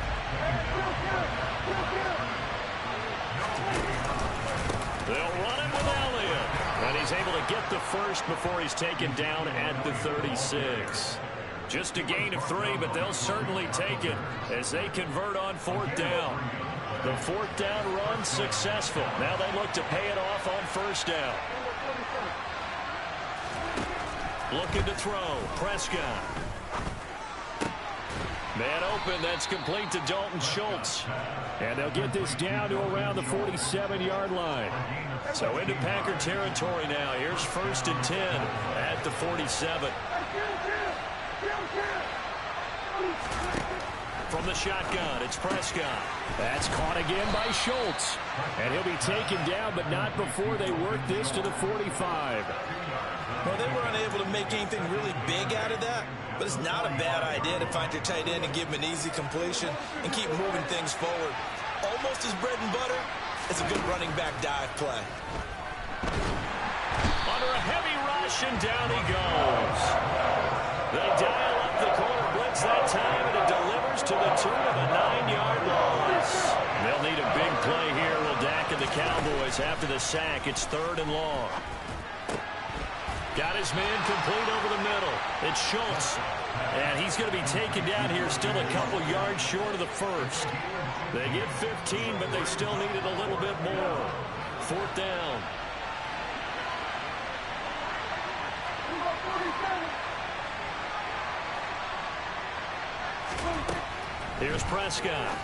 They'll run it with Elliott. And he's able to get the first before he's taken down at the 36. Just a gain of 3, but they'll certainly take it as they convert on 4th down. The 4th down run successful. Now they look to pay it off on 1st down. Looking to throw. Prescott. Man open. That's complete to Dalton Schultz. And they'll get this down to around the 47-yard line. So into Packer territory now. Here's 1st and 10 at the 47. From the shotgun, it's Prescott. That's caught again by Schultz. And he'll be taken down, but not before they work this to the 45. Well, they were unable to make anything really big out of that, but it's not a bad idea to find your tight end and give him an easy completion and keep moving things forward. Almost his bread and butter. It's a good running back dive play. Under a heavy rush, and down he goes. They dial up the corner blitz that time, and it delivers to the tune of a 9-yard loss. They'll need a big play here, will Dak and the Cowboys after the sack. It's 3rd and long. Got his man complete over the middle. It's Schultz. And he's going to be taken down here, still a couple yards short of the first. They get 15, but they still needed a little bit more. 4th down. Here's Prescott.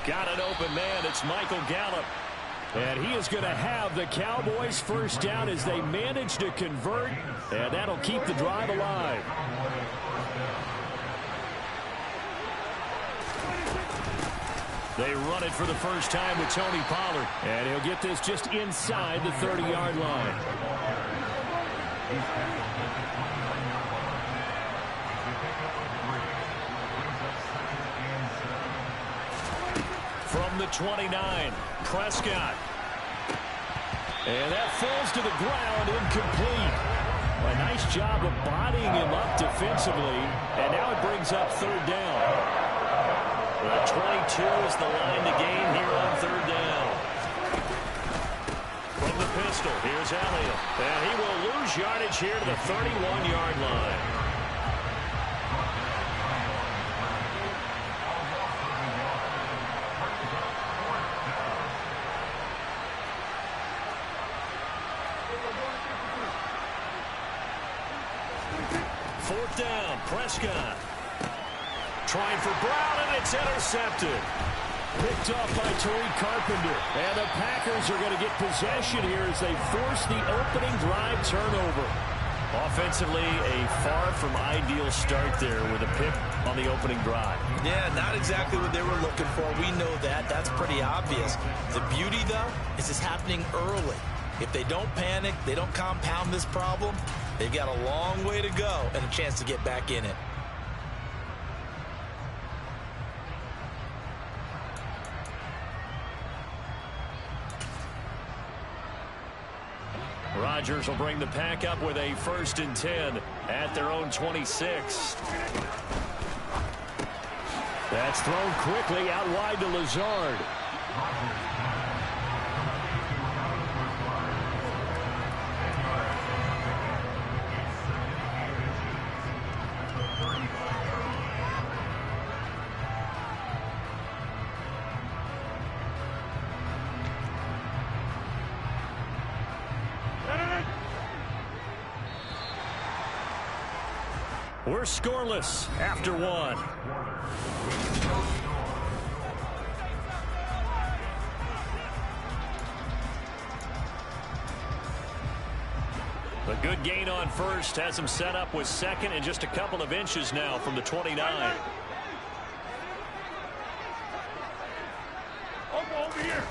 Got an open man. It's Michael Gallup. And he is going to have the Cowboys 1st down as they manage to convert. And that'll keep the drive alive. They run it for the first time with Tony Pollard. And he'll get this just inside the 30-yard line. From the 29, Prescott. And that falls to the ground, incomplete. A nice job of bodying him up defensively. And now it brings up 3rd down. The 22 is the line to gain here on 3rd down. From the pistol, here's Elliott. And he will lose yardage here to the 31-yard line. Fourth down, Prescott. Trying for Brown, and it's intercepted. Picked off by Tariq Carpenter. And the Packers are going to get possession here as they force the opening drive turnover. Offensively, a far from ideal start there with a pick on the opening drive. Yeah, not exactly what they were looking for. We know that. That's pretty obvious. The beauty, though, is it's happening early. If they don't panic, they don't compound this problem, they've got a long way to go and a chance to get back in it. Rodgers will bring the pack up with a 1st and 10 at their own 26. That's thrown quickly out wide to Lazard. We're scoreless after 1. A good gain on 1st has him set up with 2nd and just a couple of inches now from the 29. Over here.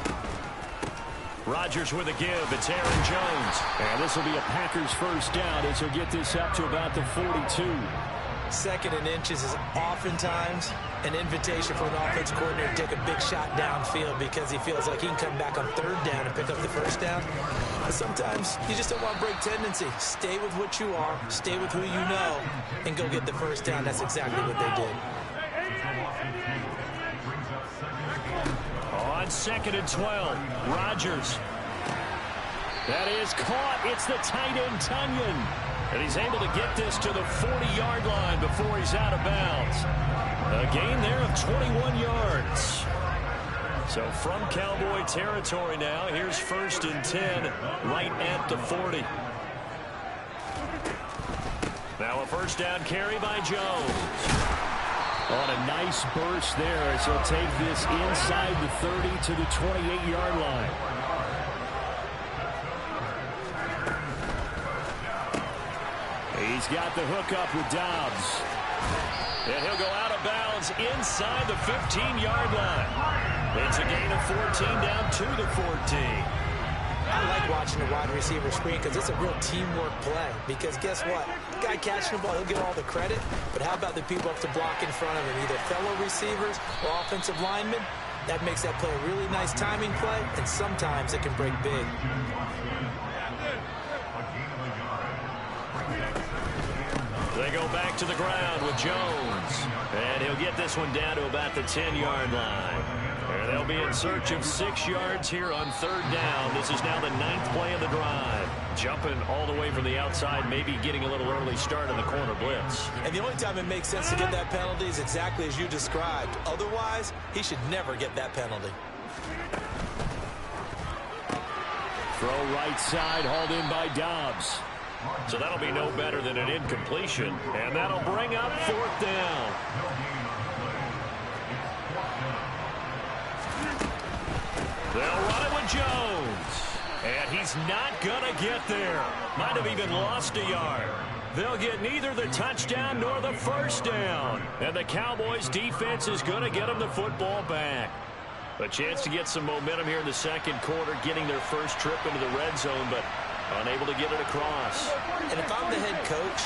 Rodgers with a give. It's Aaron Jones. And this will be a Packers 1st down as he'll get this up to about the 42. 2nd and inches is oftentimes an invitation for an offense coordinator to take a big shot downfield because he feels like he can come back on 3rd down and pick up the 1st down. But sometimes you just don't want to break tendency. Stay with what you are, stay with who you know, and go get the 1st down. That's exactly what they did. On 2nd and 12, Rodgers. That is caught. It's the tight end, Tunyon. And he's able to get this to the 40-yard line before he's out of bounds. A gain there of 21 yards. So from Cowboy territory now, here's 1st and 10 right at the 40. Now a 1st down carry by Jones. On a nice burst there as he'll take this inside the 30 to the 28-yard line. He's got the hook up with Dobbs. And he'll go out of bounds inside the 15-yard line. It's a gain of 14 down to the 14. I like watching the wide receiver screen because it's a real teamwork play. Because guess what? The guy catching the ball, he'll get all the credit. But how about the people up to block in front of him, either fellow receivers or offensive linemen? That makes that play a really nice timing play, and sometimes it can break big. They go back to the ground with Jones. And he'll get this one down to about the 10-yard line. And they'll be in search of 6 yards here on 3rd down. This is now the 9th play of the drive. Jumping all the way from the outside, maybe getting a little early start in the corner blitz. And the only time it makes sense to get that penalty is exactly as you described. Otherwise, he should never get that penalty. Throw right side, hauled in by Dobbs. So that'll be no better than an incompletion. And that'll bring up 4th down. They'll run it with Jones. And he's not going to get there. Might have even lost a yard. They'll get neither the touchdown nor the 1st down. And the Cowboys defense is going to get them the football back. A chance to get some momentum here in the 2nd quarter, getting their first trip into the red zone, but unable to get it across. And if I'm the head coach,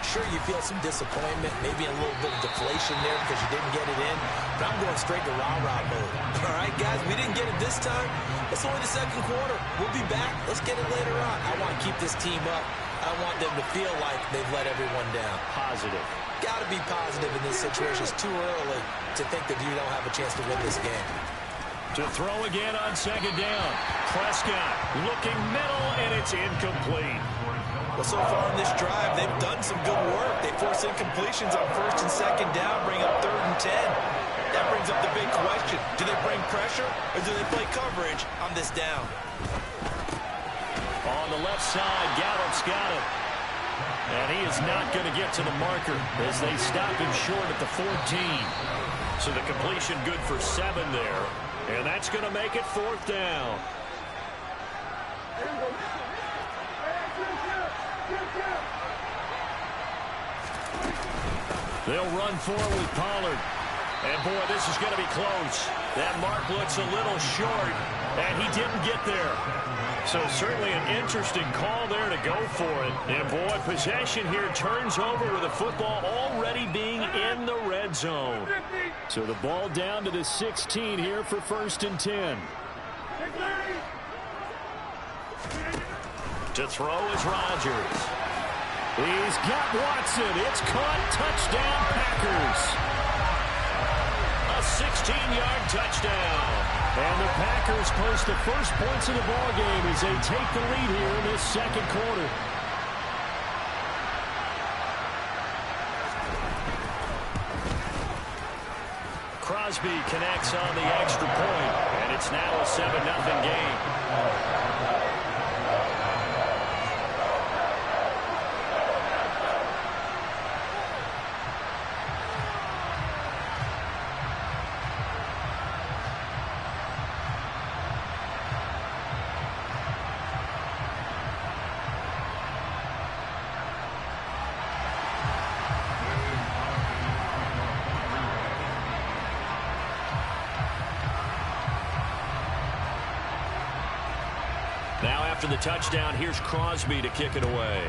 sure you feel some disappointment, maybe a little bit of deflation there because you didn't get it in, but I'm going straight to rah-rah mode. All right, guys, we didn't get it this time. It's only the 2nd quarter. We'll be back. Let's get it later on. I want to keep this team up. I want them to feel like they've let everyone down. Positive. Got to be positive in this situation. It's too early to think that you don't have a chance to win this game. To throw again on 2nd down. Prescott looking middle, and it's incomplete. Well, so far in this drive, they've done some good work. They force incompletions on 1st and 2nd down, bring up 3rd and 10. That brings up the big question. Do they bring pressure, or do they play coverage on this down? On the left side, Gallup's got it. And he is not going to get to the marker as they stop him short at the 14. So the completion good for 7 there. And that's going to make it 4th down. They'll run forward with Pollard. And, boy, this is going to be close. That mark looks a little short, and he didn't get there. So certainly an interesting call there to go for it. And, boy, possession here turns over with the football already being in the red zone. So the ball down to the 16 here for 1st and 10. To throw is Rodgers. He's got Watson. It's caught. Touchdown, Packers. A 16-yard touchdown. And the Packers post the first points of the ballgame as they take the lead here in this second quarter. Crosby connects on the extra point, and it's now a 7-0 game. Now after the touchdown, here's Crosby to kick it away.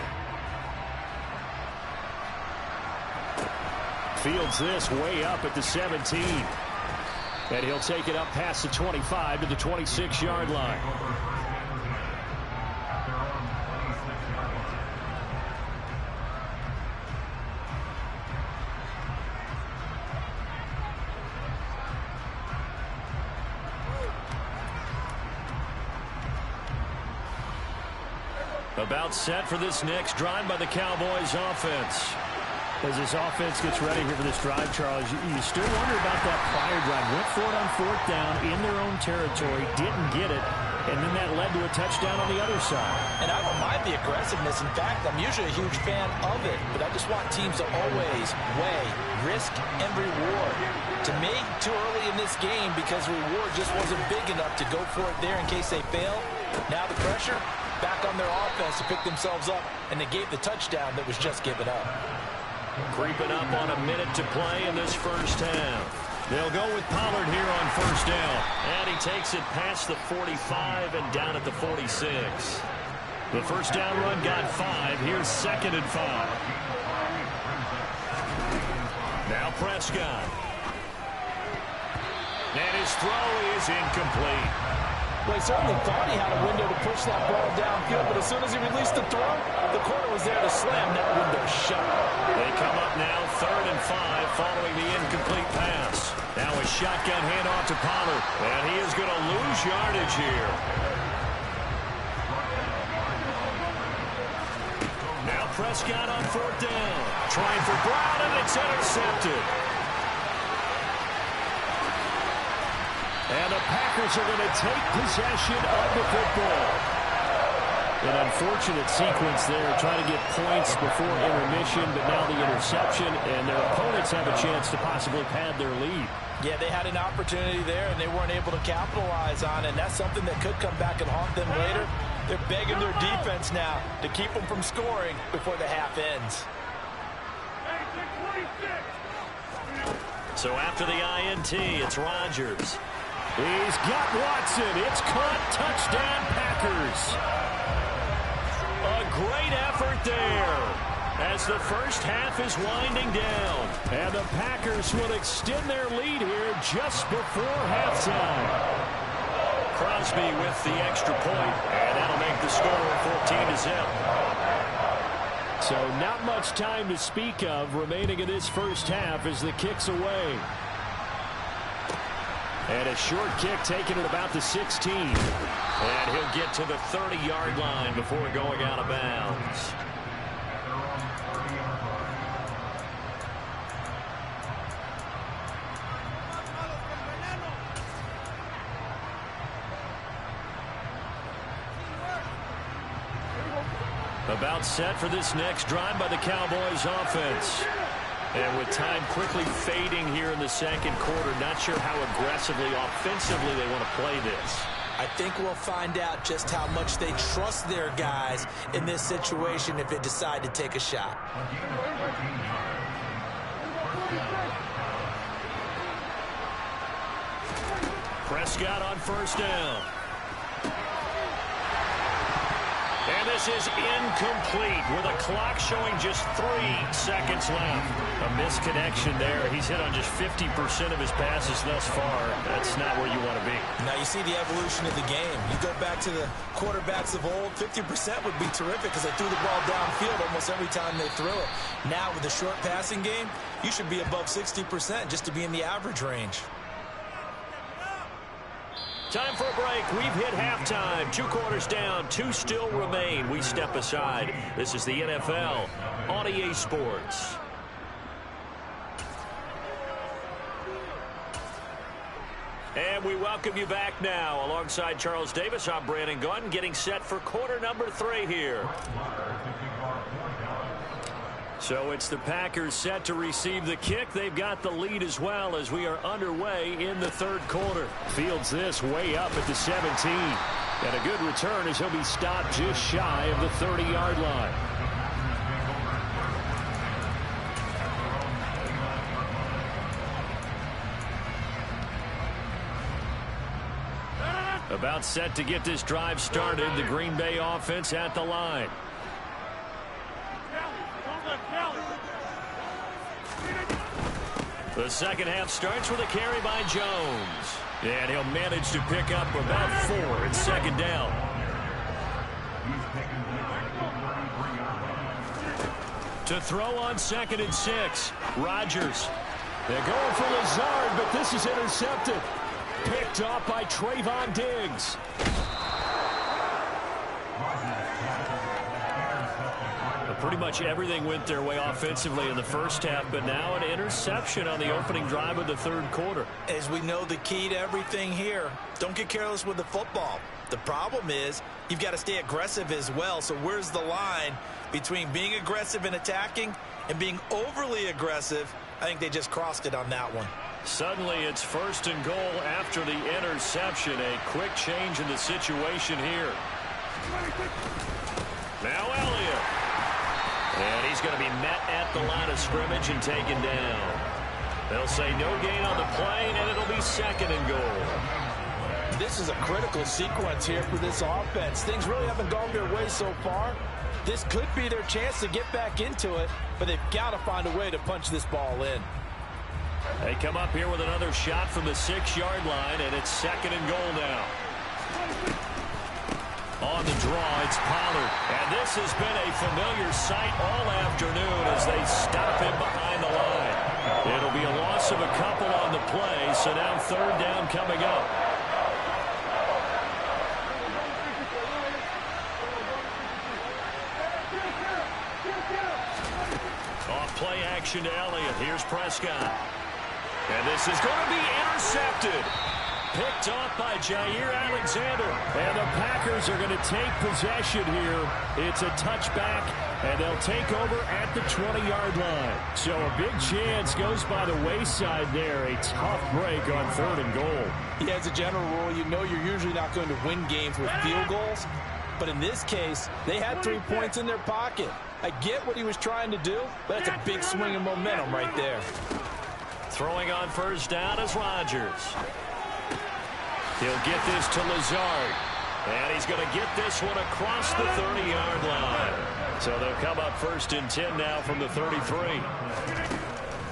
Fields this way up at the 17. And he'll take it up past the 25 to the 26-yard line. About set for this next drive by the Cowboys offense. As this offense gets ready here for this drive, Charles, you still wonder about that prior drive. Went for it on fourth down in their own territory, didn't get it, and then that led to a touchdown on the other side. And I don't mind the aggressiveness. In fact, I'm usually a huge fan of it, but I just want teams to always weigh risk and reward. To me, too early in this game because reward just wasn't big enough to go for it there in case they fail. Now the pressure back on their offense to pick themselves up, and they gave the touchdown that was just given up. Creeping up on a minute to play in this first half. They'll go with Pollard here on first down. And he takes it past the 45 and down at the 46. The first down run got 5. Here's 2nd and 5. Now Prescott. And his throw is incomplete. Well, he certainly thought he had a window to push that ball downfield, but as soon as he released the throw, the corner was there to slam that window shut. They come up now 3rd and 5 following the incomplete pass. Now a shotgun handoff to Pollard, and he is going to lose yardage here. Now Prescott on 4th down. Trying for Brown, and it's intercepted. And the Packers are going to take possession of the football. An unfortunate sequence there, trying to get points before intermission, but now the interception, and their opponents have a chance to possibly pad their lead. Yeah, they had an opportunity there, and they weren't able to capitalize on it, and that's something that could come back and haunt them later. They're begging their defense now to keep them from scoring before the half ends. So after the INT, it's Rodgers. He's got Watson. It's caught. Touchdown, Packers. A great effort there as the first half is winding down. And the Packers will extend their lead here just before halftime. Crosby with the extra point, and that'll make the score 14-0. So not much time to speak of remaining in this first half as the kick's away. And a short kick taken at about the 16. And he'll get to the 30-yard line before going out of bounds. About set for this next drive by the Cowboys offense. And with time quickly fading here in the second quarter, not sure how aggressively, offensively they want to play this. I think we'll find out just how much they trust their guys in this situation if they decide to take a shot. Prescott on first down. And this is incomplete with a clock showing just 3 seconds left. A misconnection there. He's hit on just 50% of his passes thus far. That's not where you want to be. Now you see the evolution of the game. You go back to the quarterbacks of old, 50% would be terrific because they threw the ball downfield almost every time they threw it. Now with the short passing game, you should be above 60% just to be in the average range. Time for a break. We've hit halftime. 2 quarters down. 2 still remain. We step aside. This is the NFL on EA Sports. And we welcome you back now. Alongside Charles Davis, I'm Brandon Gunn, getting set for quarter number 3 here. So it's the Packers set to receive the kick. They've got the lead as well as we are underway in the 3rd quarter. Fields this way up at the 17. And a good return as he'll be stopped just shy of the 30-yard line. About set to get this drive started. The Green Bay offense at the line. The second half starts with a carry by Jones. And he'll manage to pick up about 4 at 2nd down. To throw on 2nd and 6. Rodgers. They're going for Lazard, but this is intercepted. Picked off by Trayvon Diggs. Pretty much everything went their way offensively in the first half, but now an interception on the opening drive of the 3rd quarter. As we know, the key to everything here, don't get careless with the football. The problem is you've got to stay aggressive as well. So where's the line between being aggressive and attacking and being overly aggressive? I think they just crossed it on that one. Suddenly it's 1st and goal after the interception. A quick change in the situation here. Now Elliott. And he's going to be met at the line of scrimmage and taken down. They'll say no gain on the play, and it'll be 2nd and goal. This is a critical sequence here for this offense. Things really haven't gone their way so far. This could be their chance to get back into it, but they've got to find a way to punch this ball in. They come up here with another shot from the 6-yard line, and it's 2nd and goal now. On the draw, it's Pollard. And this has been a familiar sight all afternoon as they stop him behind the line. It'll be a loss of a couple on the play, so now 3rd down coming up. Off play action to Elliott. Here's Prescott. And this is going to be intercepted. Picked off by Jair Alexander. And the Packers are going to take possession here. It's a touchback, and they'll take over at the 20-yard line. So a big chance goes by the wayside there. A tough break on 3rd and goal. Yeah, as a general rule, you know you're usually not going to win games with field goals. But in this case, they had 3 points in their pocket. I get what he was trying to do, but that's a big swing of momentum right there. Throwing on 1st down is Rodgers. He'll get this to Lazard. And he's going to get this one across the 30-yard line. So they'll come up 1st and 10 now from the 33.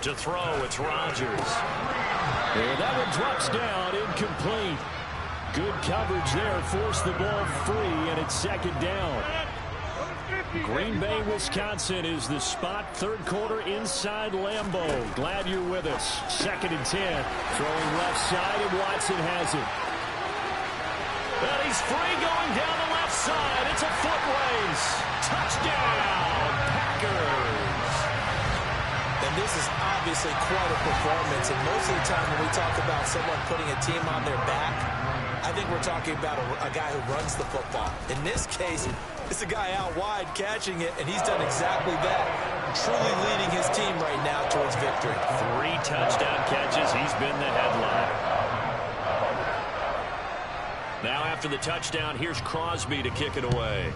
To throw, it's Rodgers. And that one drops down, incomplete. Good coverage there, forced the ball free, and it's 2nd down. Green Bay, Wisconsin is the spot. 3rd quarter inside Lambeau. Glad you're with us. 2nd and 10. Throwing left side, and Watson has it. And he's free going down the left side. It's a foot race. Touchdown, Packers. And this is obviously quite a performance. And most of the time when we talk about someone putting a team on their back, I think we're talking about a guy who runs the football. In this case, it's a guy out wide catching it, and he's done exactly that, truly leading his team right now towards victory. 3 touchdown catches. He's been the headliner. Now after the touchdown, here's Crosby to kick it away.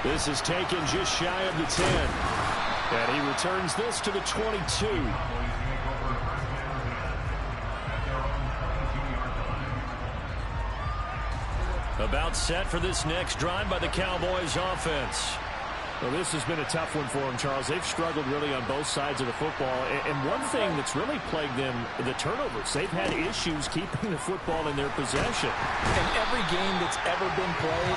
This is taken just shy of the 10. And he returns this to the 22. About set for this next drive by the Cowboys offense. Well, this has been a tough one for them, Charles. They've struggled really on both sides of the football. And one thing that's really plagued them, the turnovers. They've had issues keeping the football in their possession. In every game that's ever been played,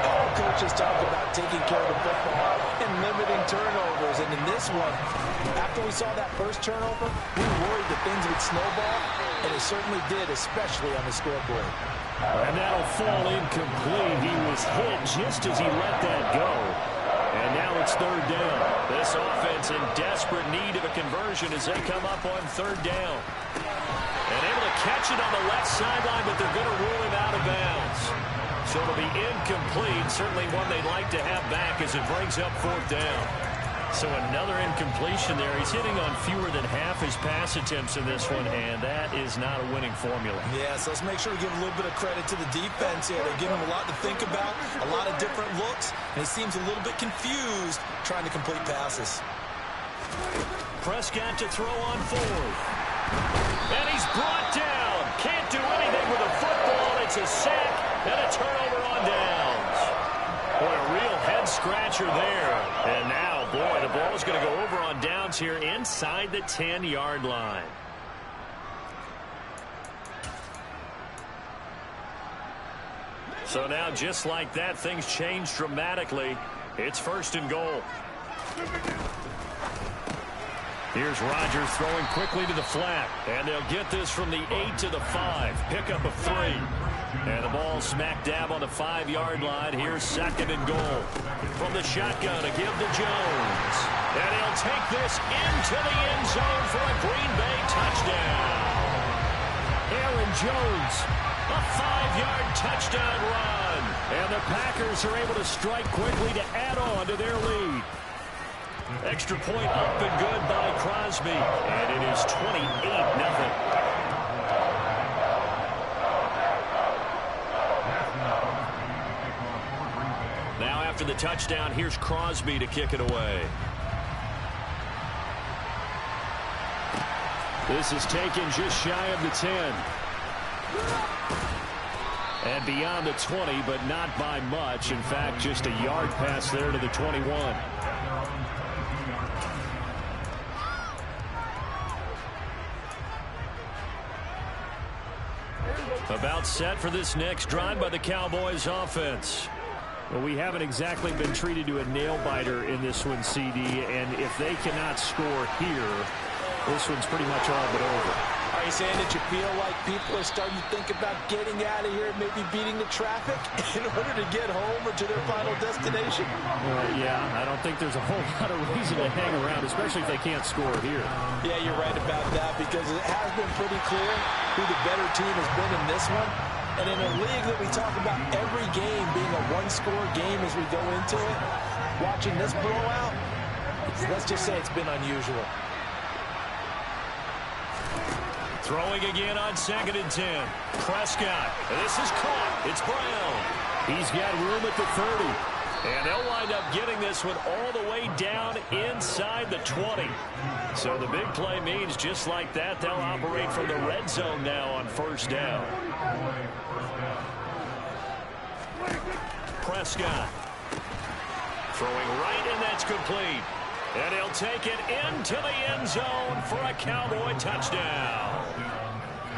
all coaches talk about taking care of the football and limiting turnovers. And in this one, after we saw that first turnover, we worried that things would snowball, and it certainly did, especially on the scoreboard. And that'll fall incomplete. He was hit just as he let that go. And now it's third down. This offense in desperate need of a conversion as they come up on third down. And able to catch it on the left sideline, but they're going to rule him out of bounds. So it'll be incomplete. Certainly one they'd like to have back as it brings up fourth down. So another incompletion there. He's hitting on fewer than half his pass attempts in this one, and that is not a winning formula. Yeah, so let's make sure we give a little bit of credit to the defense here. They're giving him a lot to think about, a lot of different looks, and he seems a little bit confused trying to complete passes. Prescott to throw on fourth. And he's brought down. Can't do anything with a football. It's a sack and a turnover on downs. Boy, a real head-scratcher there. And now, boy, the ball is going to go over on downs here inside the 10-yard line. So now, just like that, things change dramatically. It's first and goal. Here's Rodgers throwing quickly to the flat. And they'll get this from the 8 to the 5. Pickup of 3. And the ball smack dab on the 5-yard line. Here's second and goal. From the shotgun to give to Jones. And he'll take this into the end zone for a Green Bay touchdown. Aaron Jones, a 5-yard touchdown run. And the Packers are able to strike quickly to add on to their lead. Extra point up and good by Crosby. And it is 28-0. Now after the touchdown, here's Crosby to kick it away. This is taken just shy of the 10. And beyond the 20, but not by much. In fact, just a yard pass there to the 21. About set for this next drive by the Cowboys offense. Well, we haven't exactly been treated to a nail-biter in this one, CD, and if they cannot score here, this one's pretty much all but over. Are you saying that you feel like people are starting to think about getting out of here and maybe beating the traffic in order to get home or to their final destination? Yeah, I don't think there's a whole lot of reason to hang around, especially if they can't score here. Yeah, you're right about that, because it has been pretty clear who the better team has been in this one. And in a league that we talk about every game being a one-score game as we go into it, watching this blowout, let's just say it's been unusual. Throwing again on 2nd and 10. Prescott. This is caught. It's Brown. He's got room at the 30. And they'll wind up getting this one all the way down inside the 20. So the big play means just like that, they'll operate from the red zone now on first down. Prescott. Throwing right, and that's complete. And he'll take it into the end zone for a Cowboy touchdown.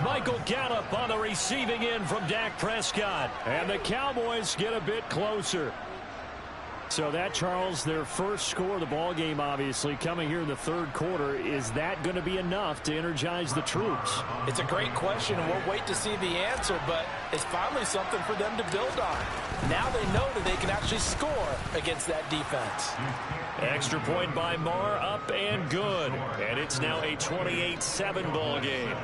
Michael Gallup on the receiving end from Dak Prescott. And the Cowboys get a bit closer. So that, Charles, their first score of the ball game, obviously, coming here in the third quarter. Is that going to be enough to energize the troops? It's a great question, and we'll wait to see the answer, but it's finally something for them to build on. Now they know that they can actually score against that defense. Extra point by Marr, up and good. And it's now a 28-7 ball game.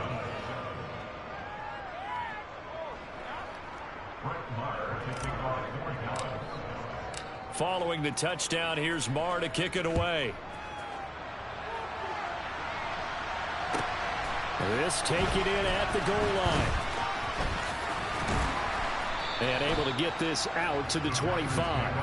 Following the touchdown, here's Marr to kick it away. This taken in at the goal line. And able to get this out to the 25.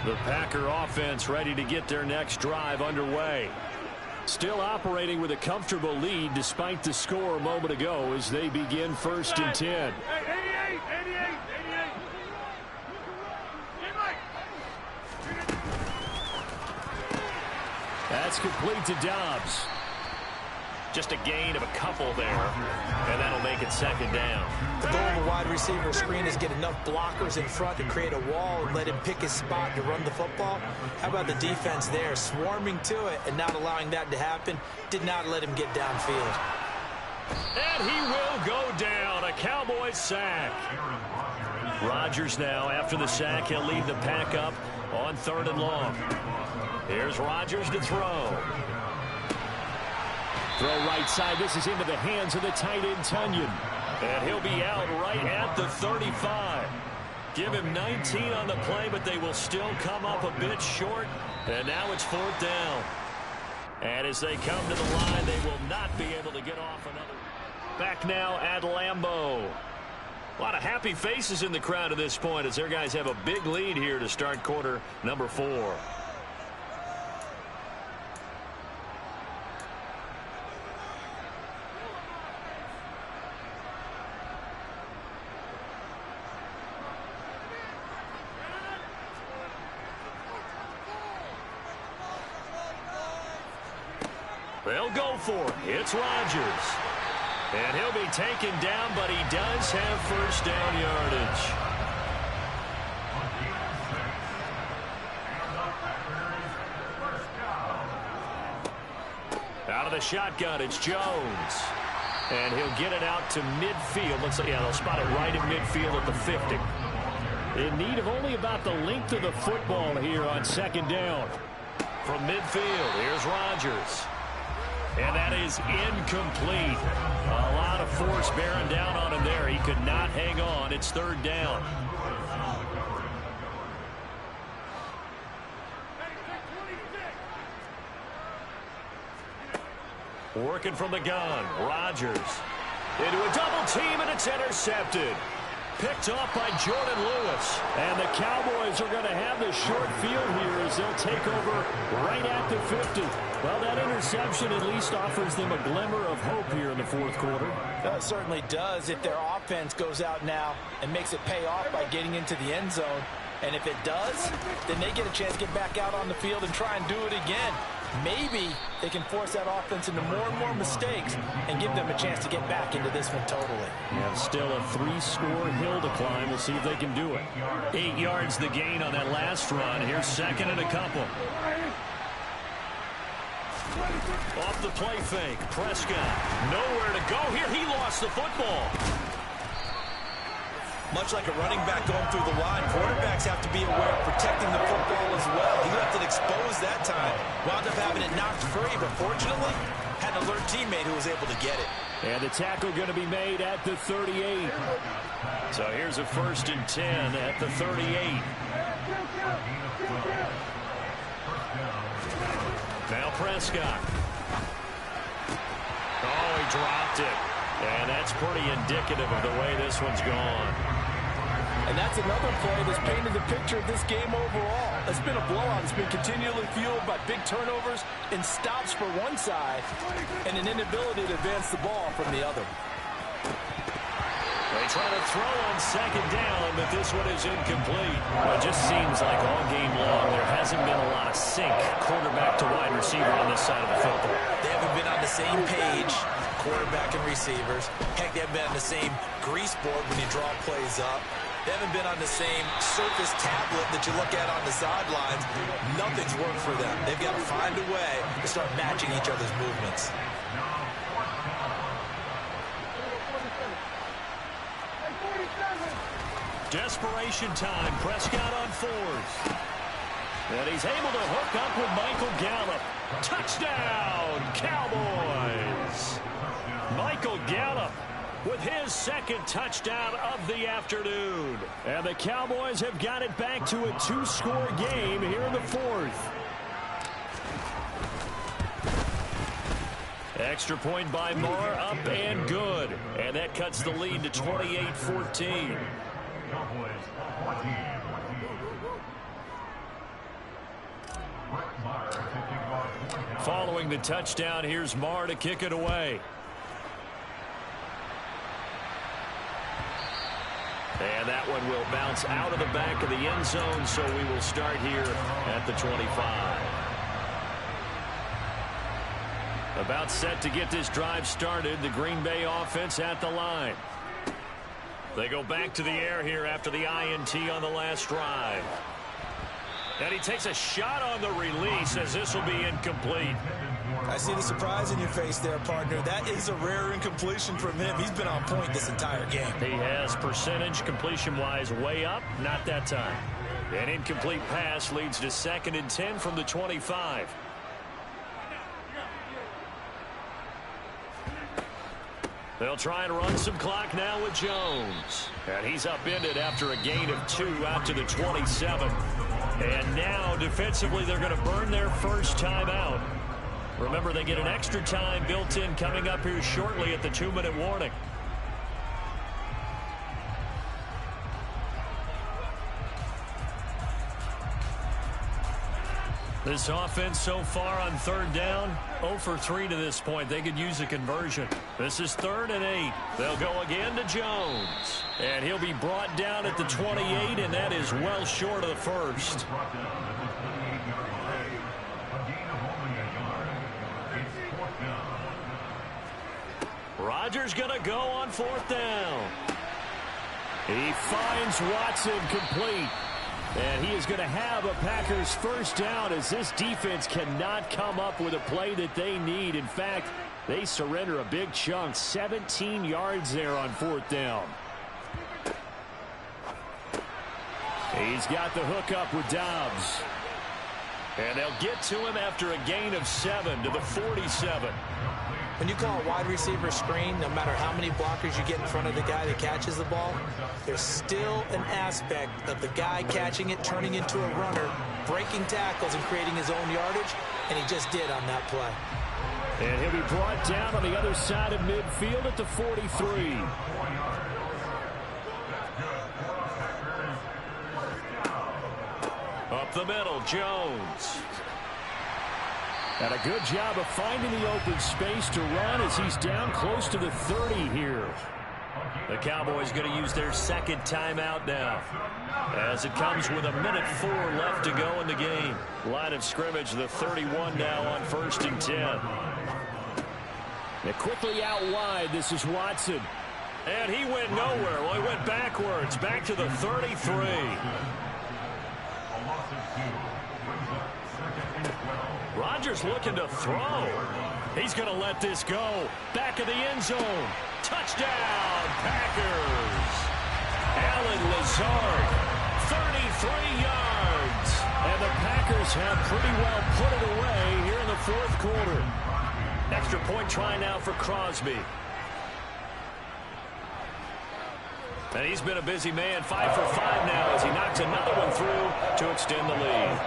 The Packer offense ready to get their next drive underway. Still operating with a comfortable lead despite the score a moment ago as they begin 1st and 10. That's complete to Dobbs. Just a gain of a couple there, and that'll make it 2nd down. The goal of a wide receiver screen is get enough blockers in front to create a wall and let him pick his spot to run the football. How about the defense there, swarming to it and not allowing that to happen? Did not let him get downfield. And he will go down. A Cowboys sack. Rodgers now, after the sack, he'll lead the pack up on 3rd and long. Here's Rodgers to throw. Throw right side. This is into the hands of the tight end, Tunyon. And he'll be out right at the 35. Give him 19 on the play, but they will still come up a bit short. And now it's 4th down. And as they come to the line, they will not be able to get off another. Back now at Lambeau. A lot of happy faces in the crowd at this point as their guys have a big lead here to start quarter number 4. They'll go for it. It's Rodgers. And he'll be taken down, but he does have 1st down yardage. Out of the shotgun, it's Jones. And he'll get it out to midfield. Looks like, yeah, they'll spot it right in midfield at the 50. In need of only about the length of the football here on 2nd down. From midfield, here's Rodgers. And that is incomplete. A lot of force bearing down on him there. He could not hang on. It's 3rd down. Working from the gun. Rodgers into a double team, and it's intercepted. Picked off by Jordan Lewis. And the Cowboys are going to have the short field here as they'll take over right at the 50. Well, that interception at least offers them a glimmer of hope here in the 4th quarter. It certainly does if their offense goes out now and makes it pay off by getting into the end zone. And if it does, then they get a chance to get back out on the field and try and do it again. Maybe they can force that offense into more and more mistakes and give them a chance to get back into this one totally. Yeah, still a 3-score hill to climb. We'll see if they can do it. 8 yards the gain on that last run. Here's 2nd and a couple. Off the play fake. Prescott nowhere to go here. He lost the football. Much like a running back going through the line, quarterbacks have to be aware of protecting the football as well. He left it exposed that time. Wound up having it knocked free, but fortunately, had an alert teammate who was able to get it. And the tackle going to be made at the 38. So here's a 1st and 10 at the 38. Now Prescott. Oh, he dropped it. And that's pretty indicative of the way this one's gone. And that's another play that's painted the picture of this game overall. It's been a blowout. It's been continually fueled by big turnovers and stops for one side and an inability to advance the ball from the other. They try to throw on 2nd down, but this one is incomplete. Well, it just seems like all game long there hasn't been a lot of sync quarterback to wide receiver on this side of the football. They haven't been on the same page, quarterback and receivers. Heck, they haven't been on the same grease board when you draw plays up. They haven't been on the same surface tablet that you look at on the sidelines. Nothing's worked for them. They've got to find a way to start matching each other's movements. Desperation time. Prescott on 4th. And he's able to hook up with Michael Gallup. Touchdown, Cowboys. Michael Gallup with his 2nd touchdown of the afternoon. And the Cowboys have got it back to a 2-score game here in the 4th. Extra point by Moore, up and good. And that cuts the lead to 28-14. Following the touchdown, here's Marr to kick it away. And that one will bounce out of the back of the end zone, so we will start here at the 25. About set to get this drive started, the Green Bay offense at the line. They go back to the air here after the INT on the last drive. And he takes a shot on the release as this will be incomplete. I see the surprise in your face there, partner. That is a rare incompletion from him. He's been on point this entire game. He has percentage completion-wise way up, not that time. An incomplete pass leads to 2nd and 10 from the 25. They'll try and run some clock now with Jones. And he's upended after a gain of 2 out to the 27. And now, defensively, they're going to burn their first timeout. Remember, they get an extra time built in coming up here shortly at the 2-minute warning. This offense so far on 3rd down, 0 for 3 to this point. They could use a conversion. This is 3rd and 8. They'll go again to Jones. And he'll be brought down at the 28, and that is well short of the first. Rodgers going to go on 4th down. He finds Watson complete. And he is going to have a Packers first down as this defense cannot come up with a play that they need. In fact, they surrender a big chunk, 17 yards there on 4th down. He's got the hookup with Dobbs. And they'll get to him after a gain of 7 to the 47. When you call a wide receiver screen, no matter how many blockers you get in front of the guy that catches the ball, there's still an aspect of the guy catching it, turning into a runner, breaking tackles and creating his own yardage, and he just did on that play. And he'll be brought down on the other side of midfield at the 43. Up the middle, Jones. And a good job of finding the open space to run as he's down close to the 30 here. The Cowboys going to use their 2nd timeout now, as it comes with 1:04 left to go in the game. Line of scrimmage, the 31 now on 1st and 10. And quickly out wide, this is Watson. And he went nowhere. Well, he went backwards, back to the 33. Rodgers looking to throw. He's going to let this go. Back of the end zone. Touchdown, Packers. Allen Lazard, 33 yards. And the Packers have pretty well put it away here in the 4th quarter. Extra point try now for Crosby. And he's been a busy man, 5 for 5 now as he knocks another one through to extend the lead.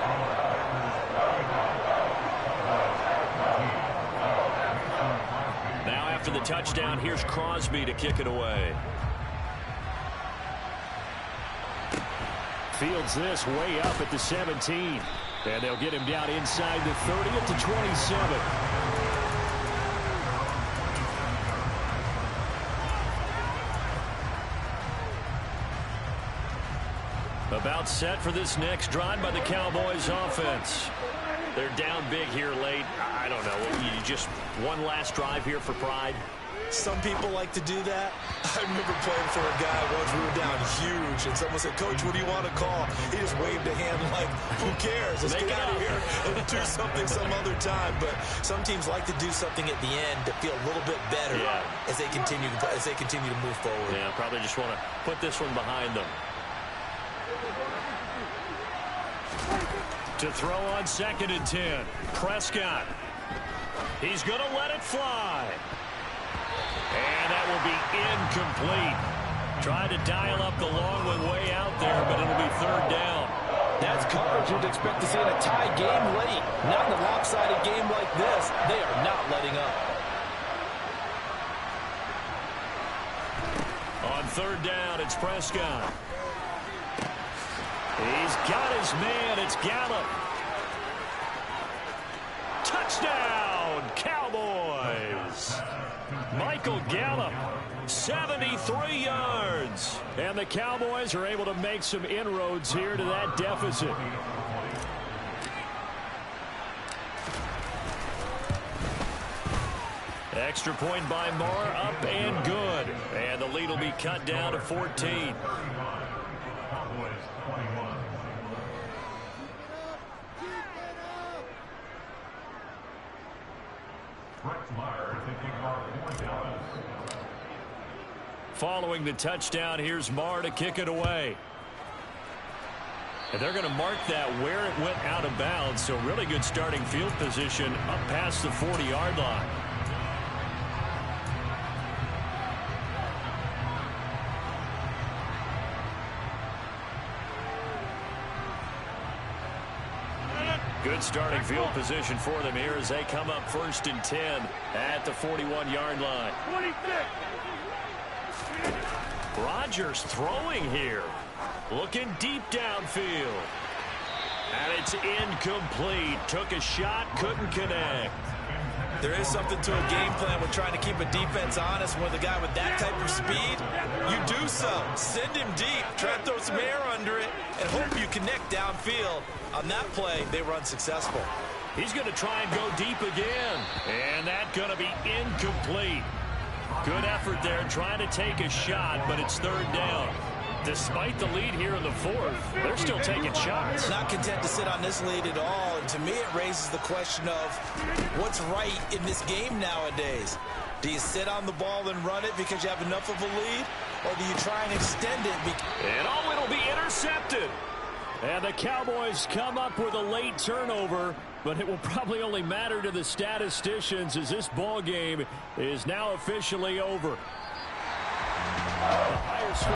After the touchdown, here's Crosby to kick it away. Fields this way up at the 17. And they'll get him down inside the 30 at the 27. About set for this next drive by the Cowboys offense. They're down big here late. I don't know. You just one last drive here for pride. Some people like to do that. I remember playing for a guy once. We were down huge, and someone said, "Coach, what do you want to call?" He just waved a hand like, "Who cares? Let's get out of here and do something some other time." But some teams like to do something at the end to feel a little bit better as they continue to move forward. Yeah, probably just want to put this one behind them. To throw on 2nd and 10. Prescott. He's going to let it fly. And that will be incomplete. Tried to dial up the long one way out there, but it'll be 3rd down. That's coverage you'd expect to see in a tie game late. Not in a lopsided game like this. They are not letting up. On 3rd down, it's Prescott. He's got his man. It's Gallup. Michael Gallup, 73 yards. And the Cowboys are able to make some inroads here to that deficit. Extra point by Marr, up and good. And the lead will be cut down to 14. Following the touchdown, here's Marr to kick it away. And they're going to mark that where it went out of bounds, so really good starting field position up past the 40-yard line. Good starting field position for them here as they come up 1st and 10 at the 41-yard line. 26. Rodgers throwing here. Looking deep downfield. And it's incomplete. Took a shot, couldn't connect. There is something to a game plan with trying to keep a defense honest. With a guy with that type of speed, you do so. Send him deep, try to throw some air under it, and hope you connect downfield. On that play, they were unsuccessful. He's going to try and go deep again. And that's going to be incomplete. Good effort there trying to take a shot, but it's 3rd down. Despite the lead here in the 4th, they're still taking shots. Not content to sit on this lead at all. And to me, it raises the question of what's right in this game nowadays. Do you sit on the ball and run it because you have enough of a lead? Or do you try and extend it? And it'll be intercepted. And the Cowboys come up with a late turnover, but it will probably only matter to the statisticians as this ball game is now officially over.